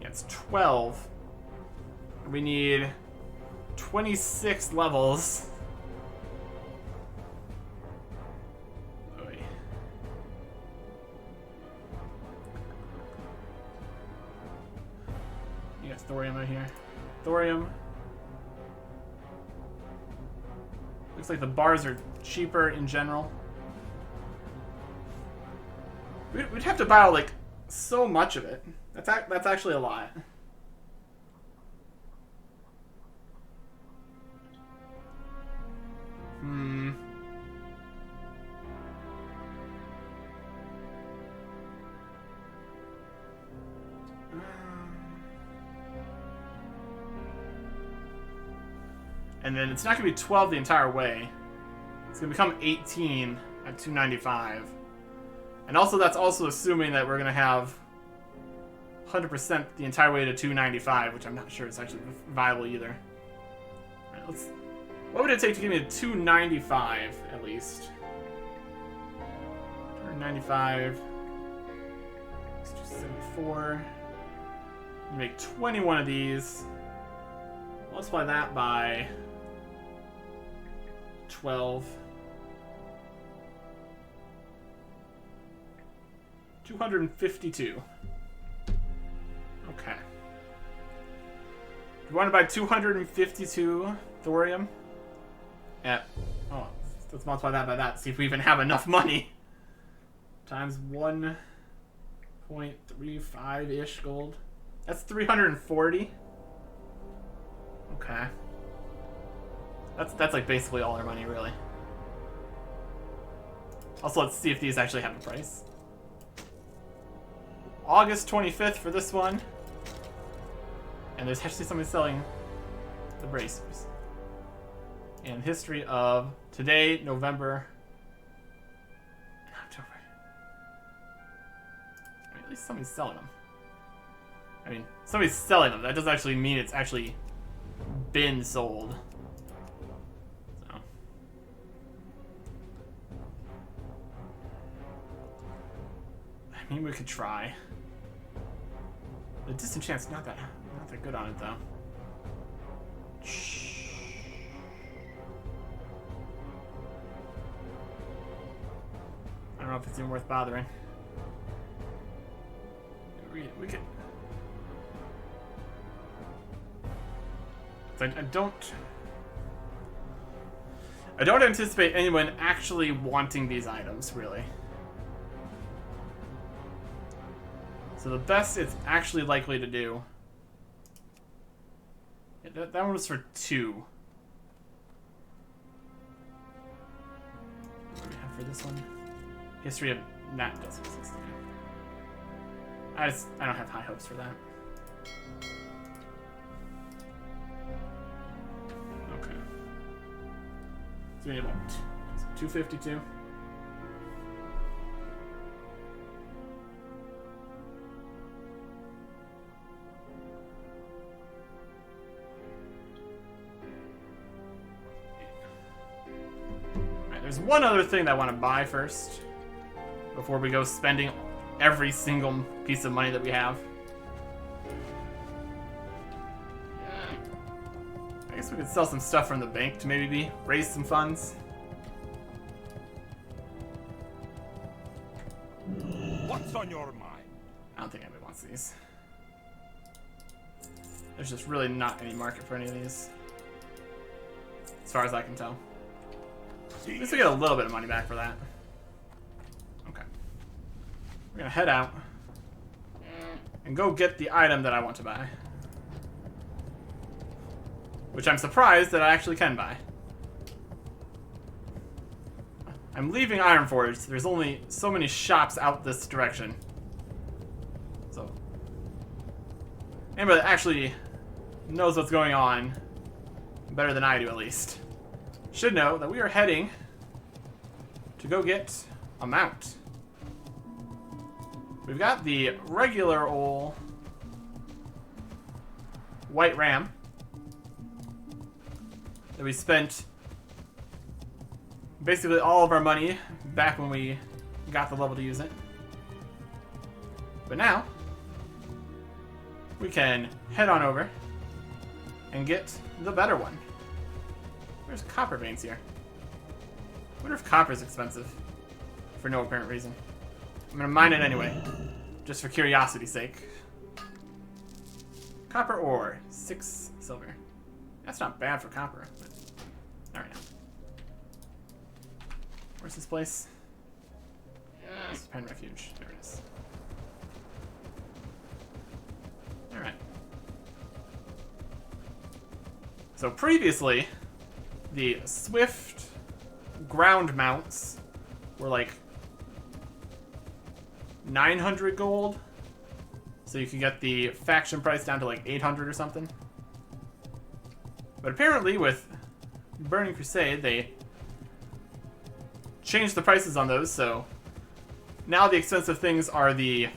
Yeah, it's 12. We need 26 levels. Oy. You got thorium out here. Thorium. Looks like the bars are cheaper in general. We'd have to buy like so much of it. That's actually a lot. And then it's not going to be 12 the entire way. It's going to become 18 at 295. And also, that's also assuming that we're going to have 100% the entire way to 295, which I'm not sure is actually viable either. All right, what would it take to give me a 295 at least? 295. 274. Make 21 of these. Multiply that by 12. 252. Okay. You want to buy 252 thorium? Let's multiply that by that. See if we even have enough money. Times 1.35-ish gold. That's 340. Okay. That's like basically all our money, really. Also, let's see if these actually have a price. August 25th for this one. And there's actually somebody selling the bracers. And history of today, November, and October. I mean, at least somebody's selling them. I mean, somebody's selling them. That doesn't actually mean it's actually been sold. So. I mean, we could try. The disenchant's not that good on it, though. I don't know if it's even worth bothering. We could. I don't anticipate anyone actually wanting these items, really. So the best it's actually likely to do. Yeah, that one was for 2. What do we have for this one? History of Nat doesn't exist. I don't have high hopes for that. Okay. So we need what? 252? Alright, there's one other thing that I want to buy first before we go spending every single piece of money that we have. I guess we could sell some stuff from the bank to maybe raise some funds. What's on your mind? I don't think anybody wants these. There's just really not any market for any of these, as far as I can tell. At least we get a little bit of money back for that. Okay. We're gonna head out and go get the item that I want to buy. Which I'm surprised that I actually can buy. I'm leaving Ironforge. There's only so many shops out this direction. So, anybody that actually knows what's going on, better than I do at least, should know that we are heading to go get a mount. We've got the regular old white ram that we spent basically all of our money back when we got the level to use it. But now, we can head on over and get the better one. Where's copper veins here? I wonder if copper's expensive for no apparent reason. I'm gonna mine it anyway, just for curiosity's sake. Copper ore, 6 silver. That's not bad for copper, but alright now. Where's this place? This is Pen Refuge. There it is. Alright. So previously, the Swift ground mounts were like 900 gold. So you can get the faction price down to like 800 or something. But apparently with Burning Crusade, they changed the prices on those, so now the expensive things are the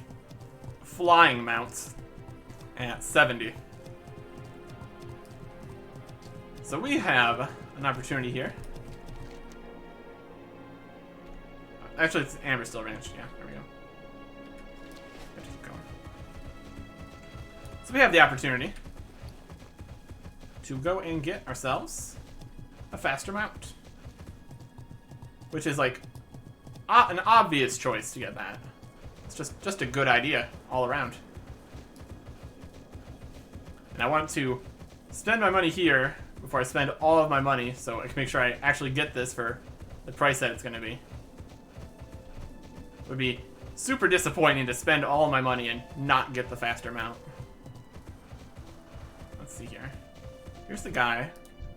flying mounts at 70. So we have an opportunity here. Actually, it's Amber Still Ranch. Yeah, there we go. Have to keep going. So we have the opportunity to go and get ourselves a faster mount, which is like an obvious choice to get that. It's just a good idea all around. And I want to spend my money here before I spend all of my money, so I can make sure I actually get this for the price that it's going to be. It would be super disappointing to spend all of my money and not get the faster mount. Let's see here. Here's the guy,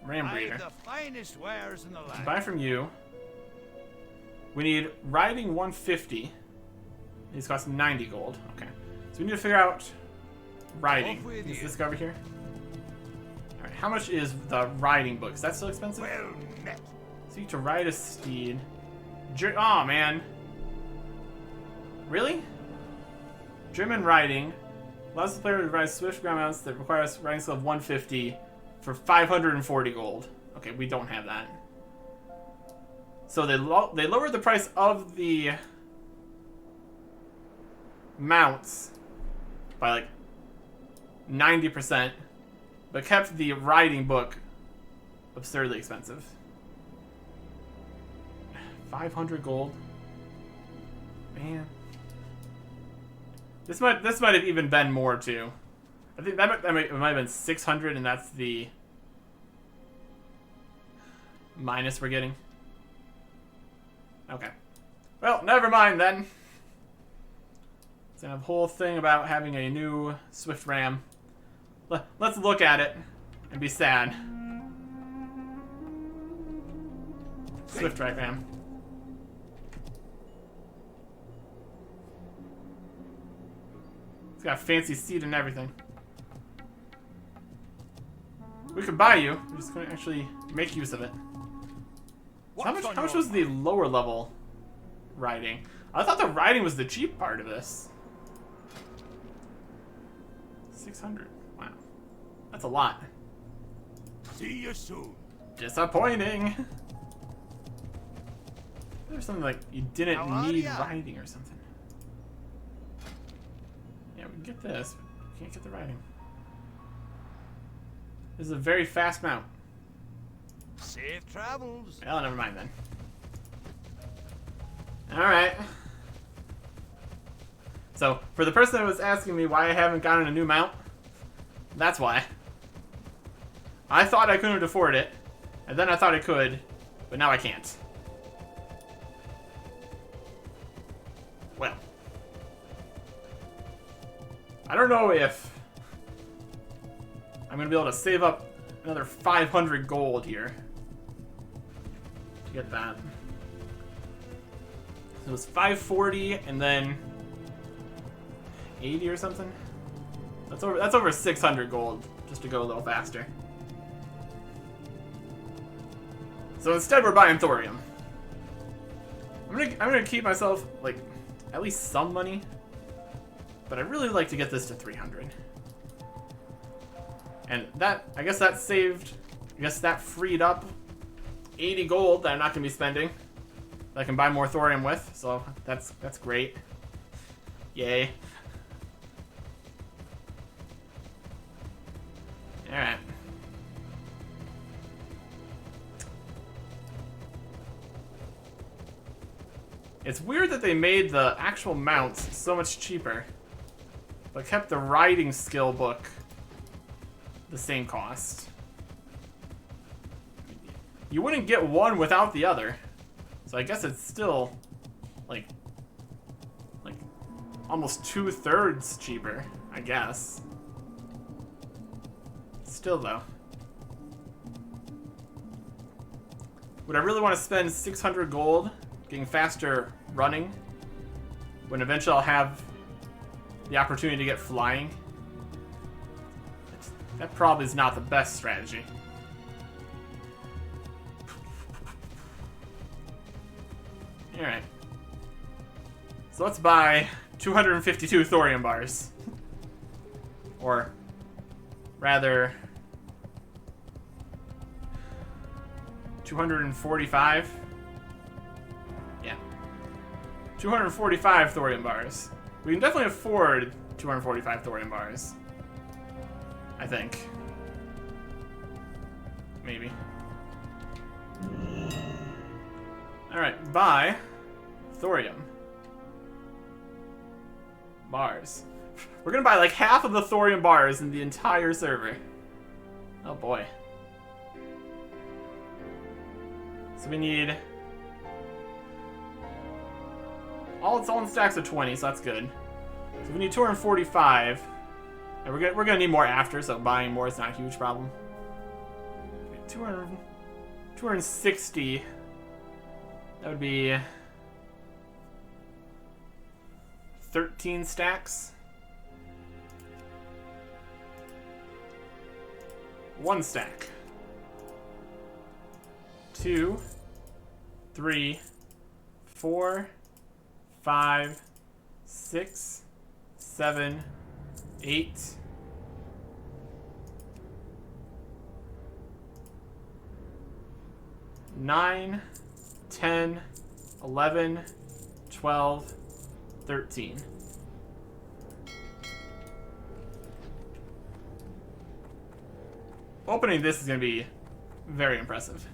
Ram Breeder. The finest wares in the land. Buy from you. We need riding 150. These cost 90 gold. Okay. So we need to figure out riding. Is this guy over here? Alright, how much is the riding book? Is that still expensive? Well met. Seek to ride a steed. Oh, man. Really? German riding allows the player to ride swift ground mounts that require a riding skill of 150 for 540 gold. Okay, we don't have that. So they lowered the price of the mounts by like 90%, but kept the riding book absurdly expensive. 500 gold. Man. This might have even been more too. I think it might have been 600, and that's the minus we're getting. Okay. Well, never mind then. It's a whole thing about having a new Swift Ram. Let's look at it and be sad. Swift Ram. It's got a fancy seat and everything. We could buy you. We're just going to actually make use of it. So how much was the lower level riding? I thought the riding was the cheap part of this. 600. Wow. That's a lot. See you soon. Disappointing. There's something like you didn't need riding or something. Yeah, we can get this, but we can't get the riding. This is a very fast mount. Safe travels. Well, never mind then. Alright. So, for the person that was asking me why I haven't gotten a new mount, that's why. I thought I couldn't afford it, and then I thought I could, but now I can't. Well. I don't know if I'm going to be able to save up another 500 gold here to get that. So it was 540 and then 80 or something. That's over 600 gold just to go a little faster. So instead we're buying thorium. I'm gonna keep myself like at least some money, but I'd really like to get this to 300. And that, I guess that freed up 80 gold that I'm not gonna be spending that I can buy more thorium with, so that's great. Yay. Alright. It's weird that they made the actual mounts so much cheaper, but kept the riding skill book the same cost. You wouldn't get one without the other. So I guess it's still like almost 2/3 cheaper, I guess. Still though. Would I really want to spend 600 gold getting faster running when eventually I'll have the opportunity to get flying? That probably is not the best strategy. Alright. So let's buy 252 thorium bars. Or rather 245. Yeah. 245 thorium bars. We can definitely afford 245 thorium bars. I think. Maybe. Alright, buy thorium bars. We're gonna buy like half of the thorium bars in the entire server. Oh boy. So we need it's all in stacks of 20, so that's good. So we need 245. And we're gonna need more after, so buying more is not a huge problem. Okay, 260. That would be 13 stacks. 1 stack. 2, 3, 4, 5, 6, 7, 8, 9, 10, 11, 12, 13. Opening this is going to be Very impressive.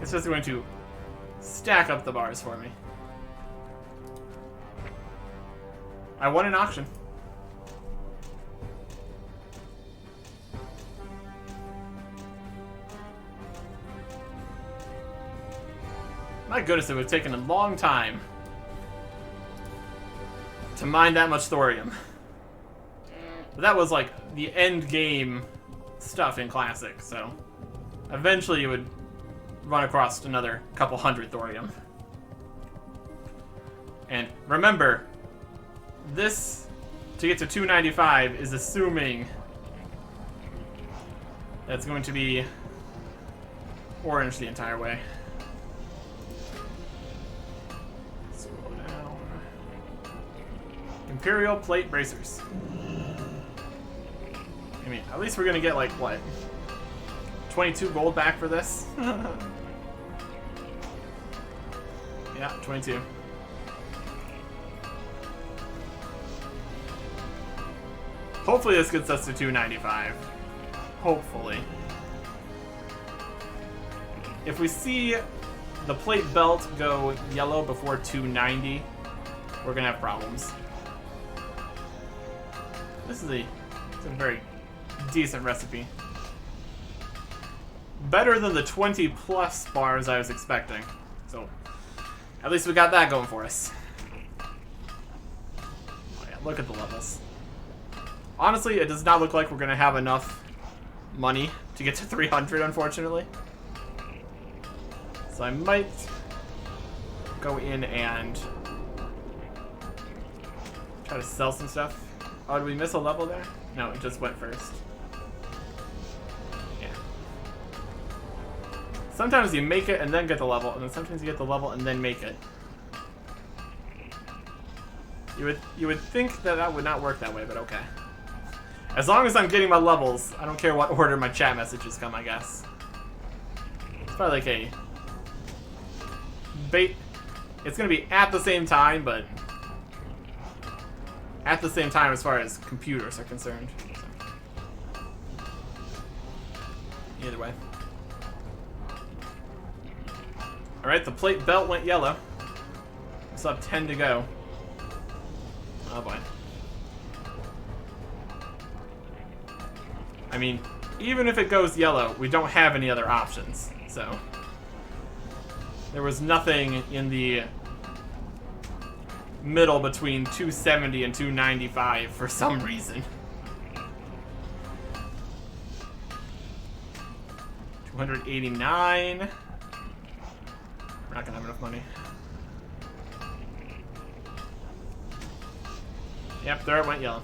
It's just going to stack up the bars for me. I won an auction. My goodness, it would have taken a long time to mine that much thorium. But that was like the end game stuff in Classic, so eventually you would run across another couple hundred thorium. And remember, this to get to 295 is assuming that's going to be orange the entire way. Scroll down. Imperial plate bracers. I mean, at least we're gonna get like what? 22 gold back for this? Yeah, 22. Hopefully this gets us to 295. Hopefully. If we see the plate belt go yellow before 290, we're gonna have problems. This is a very decent recipe. Better than the 20 plus bars I was expecting. So, at least we got that going for us. Oh yeah, look at the levels. Honestly, it does not look like we're going to have enough money to get to 300, unfortunately. So I might go in and try to sell some stuff. Oh, did we miss a level there? No, it just went first. Yeah. Sometimes you make it and then get the level, and then sometimes you get the level and then make it. You would think that that would not work that way, but okay. As long as I'm getting my levels, I don't care what order my chat messages come, I guess. It's probably like a bait. It's gonna be at the same time, but at the same time as far as computers are concerned. So. Either way. Alright, the plate belt went yellow. We still have 10 to go. Oh boy. I mean, even if it goes yellow, we don't have any other options, so. There was nothing in the middle between 270 and 295 for some reason. 289. We're not gonna have enough money. Yep, there it went yellow.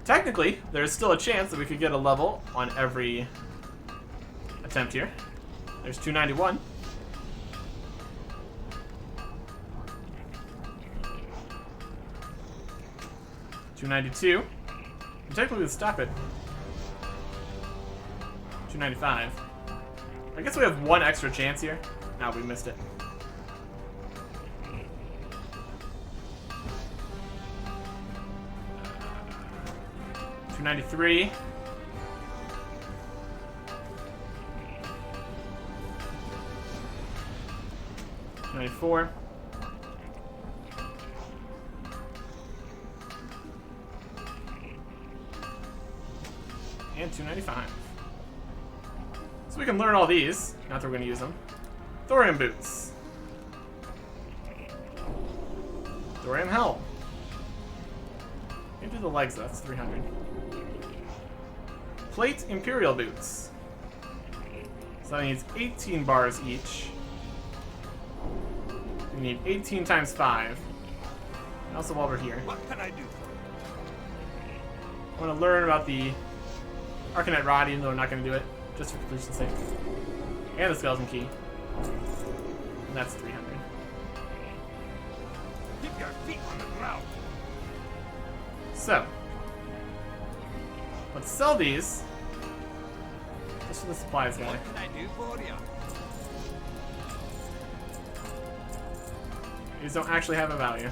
Technically, there's still a chance that we could get a level on every attempt here. There's 291. $292. And technically, we could stop it. 295. I guess we have one extra chance here. No, we missed it. $293. $294. And $295. So we can learn all these. Not that we're going to use them. Thorium boots. Thorium helm. Can't do the legs though, that's 300. Plate Imperial boots. So that needs 18 bars each. We need 18 times 5. And also while we're here, What can I do for you? I want to learn about the Arcanite Rod, even though I'm not going to do it, just for completion's sake. And the Skeleton Key. And that's 300. Keep your feet on the ground. So, let's sell these. Just for the supplies guy. What can I do for you? These don't actually have a value.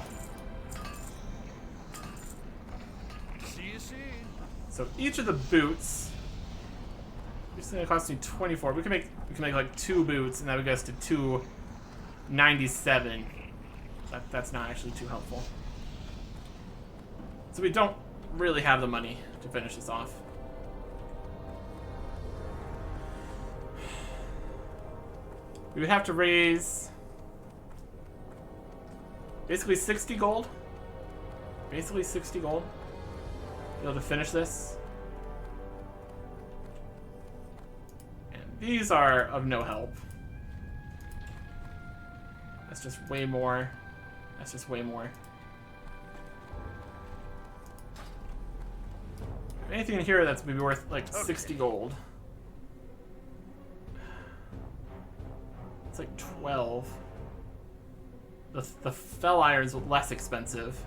See you soon. So each of the boots This is gonna cost me 24. We can make like 2 boots, and that would get us to 297. That's not actually too helpful. So we don't really have the money to finish this off. We would have to raise basically 60 gold. Basically 60 gold. Be able to finish this. And these are of no help. That's just way more. That's just way more. Anything in here that's maybe worth like 60 gold. It's like 12. The fell iron's less expensive.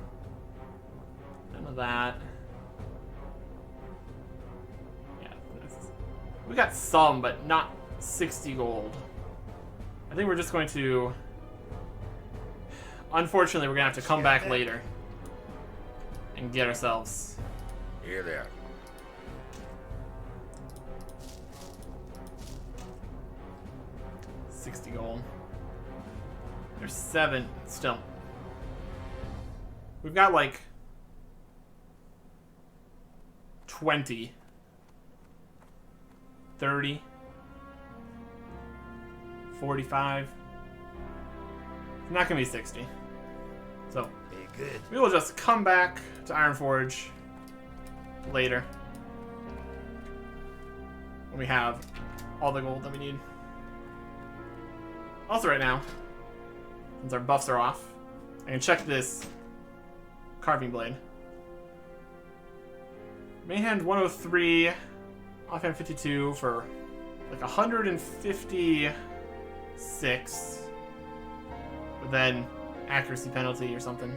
None of that. Yeah, we got some, but not 60 gold. I think we're just going to. Unfortunately, we're gonna have to come back later and get ourselves. Here they are. 60 gold. There's 7 still. We've got like 20, 30, 45. It's not gonna be 60. So Good. we will just come back to Ironforge later when we have all the gold that we need. Also right now, since our buffs are off, I can check this carving blade. Main hand 103, offhand 52 for like 156, but then accuracy penalty or something.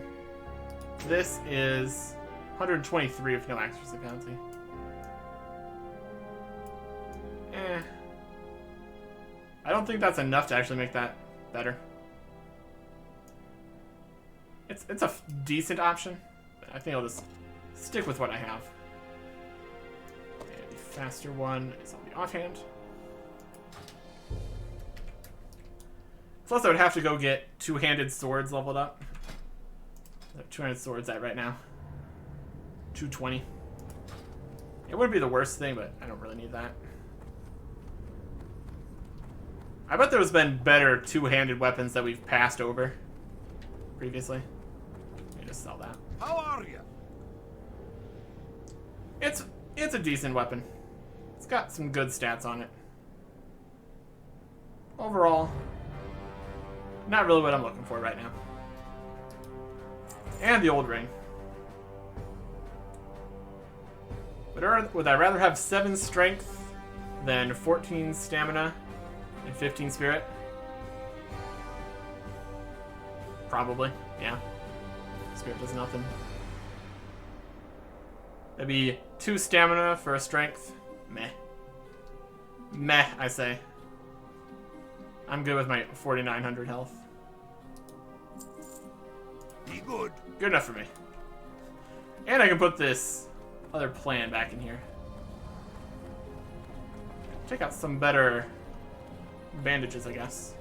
This is 123 with no accuracy penalty. I don't think that's enough to actually make that better. It's a decent option, but I think I'll just stick with what I have. And the faster one is on the offhand. Plus, I would have to go get two-handed swords leveled up. I have two-handed swords at right now. 220. It wouldn't be the worst thing, but I don't really need that. I bet there's been better two-handed weapons that we've passed over previously. Let me just sell that. How are you? It's a decent weapon. It's got some good stats on it. Overall, not really what I'm looking for right now. And the old ring. Would I rather have 7 strength than 14 stamina and 15 spirit? Probably, yeah. Spirit does nothing. That'd be 2 stamina for a strength. Meh. Meh, I say. I'm good with my 4,900 health. Be good. Good enough for me. And I can put this other plan back in here. Check out some better bandages, I guess.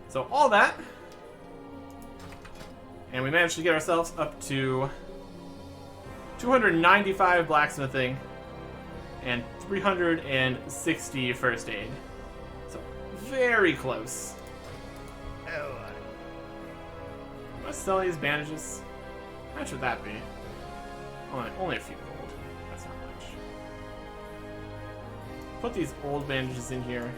So all that. And we managed to get ourselves up to 295 blacksmithing and 360 first aid. So very close. Let's sell these bandages. How much would that be? Only a few gold. That's not much. Put these old bandages in here.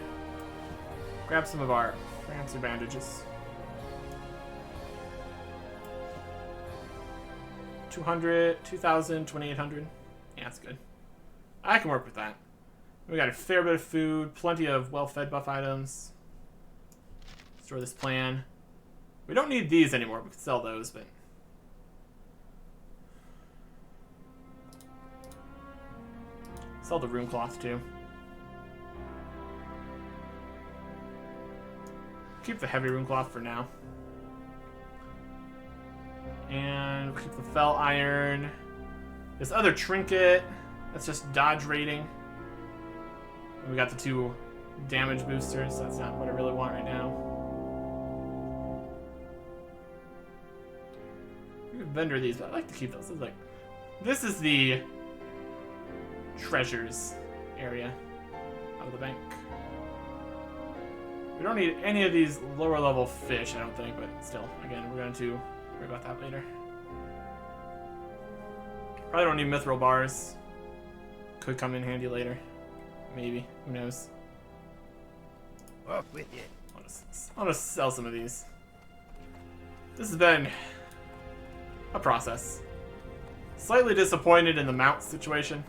Grab some of our fancier bandages. 200, 2,000, 2,800. Yeah, that's good. I can work with that. We got a fair bit of food, plenty of well-fed buff items. Store this plan. We don't need these anymore. We could sell those, but sell the rune cloth too. Keep the heavy rune cloth for now. And we'll keep the fell iron. This other trinket. That's just dodge rating. And we got the 2 damage boosters. So that's not what I really want right now. We could vendor these, but I like to keep those. This is the treasures area out of the bank. We don't need any of these lower level fish, I don't think, but still, again, we're going to worry about that later. Probably don't need mithril bars. Could come in handy later. Maybe. Who knows? Off with you. I'll just sell some of these. This has been a process. Slightly disappointed in the mount situation.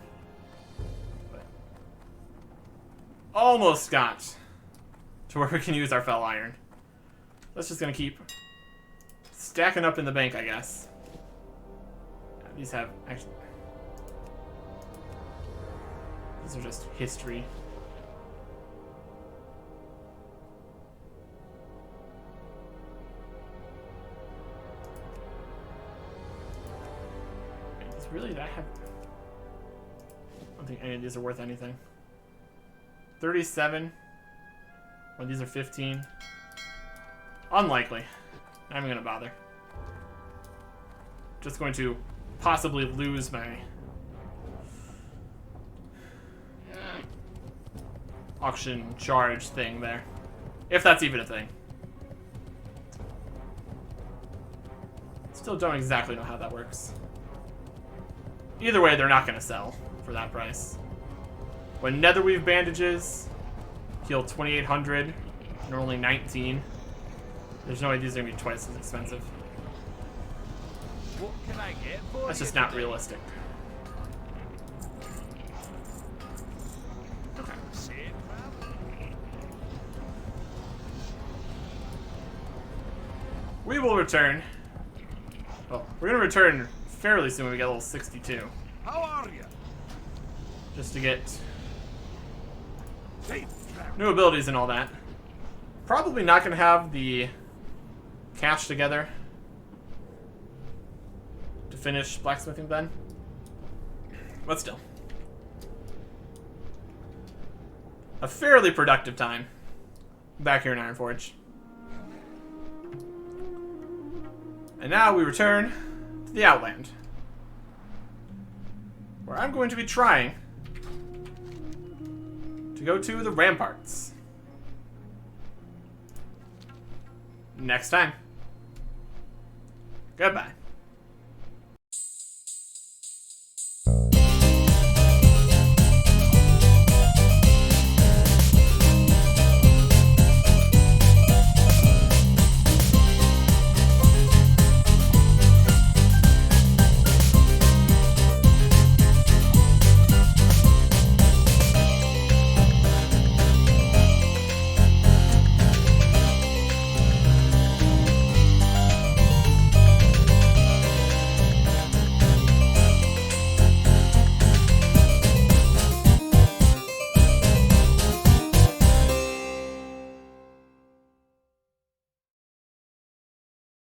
But almost got to where we can use our fell iron. That's just gonna keep stacking up in the bank, I guess. Yeah, these have actually. These are just history. Wait, does really that have? I don't think any of these are worth anything. 37. Well, these are 15. Unlikely. Not even gonna bother. Just going to possibly lose my auction charge thing there. If that's even a thing. Still don't exactly know how that works. Either way, they're not gonna sell for that price. When netherweave bandages heal 2,800 and only 19. There's no way these are gonna be twice as expensive. What can I get for That's just not realistic. Okay. We will return. Well, we're gonna return fairly soon when we get level 62. How are you? Just to get Safe. new abilities and all that. Probably not going to have the cash together to finish blacksmithing then. But still. A fairly productive time back here in Ironforge. And now we return to the Outland, where I'm going to be trying to go to the ramparts. Next time. Goodbye.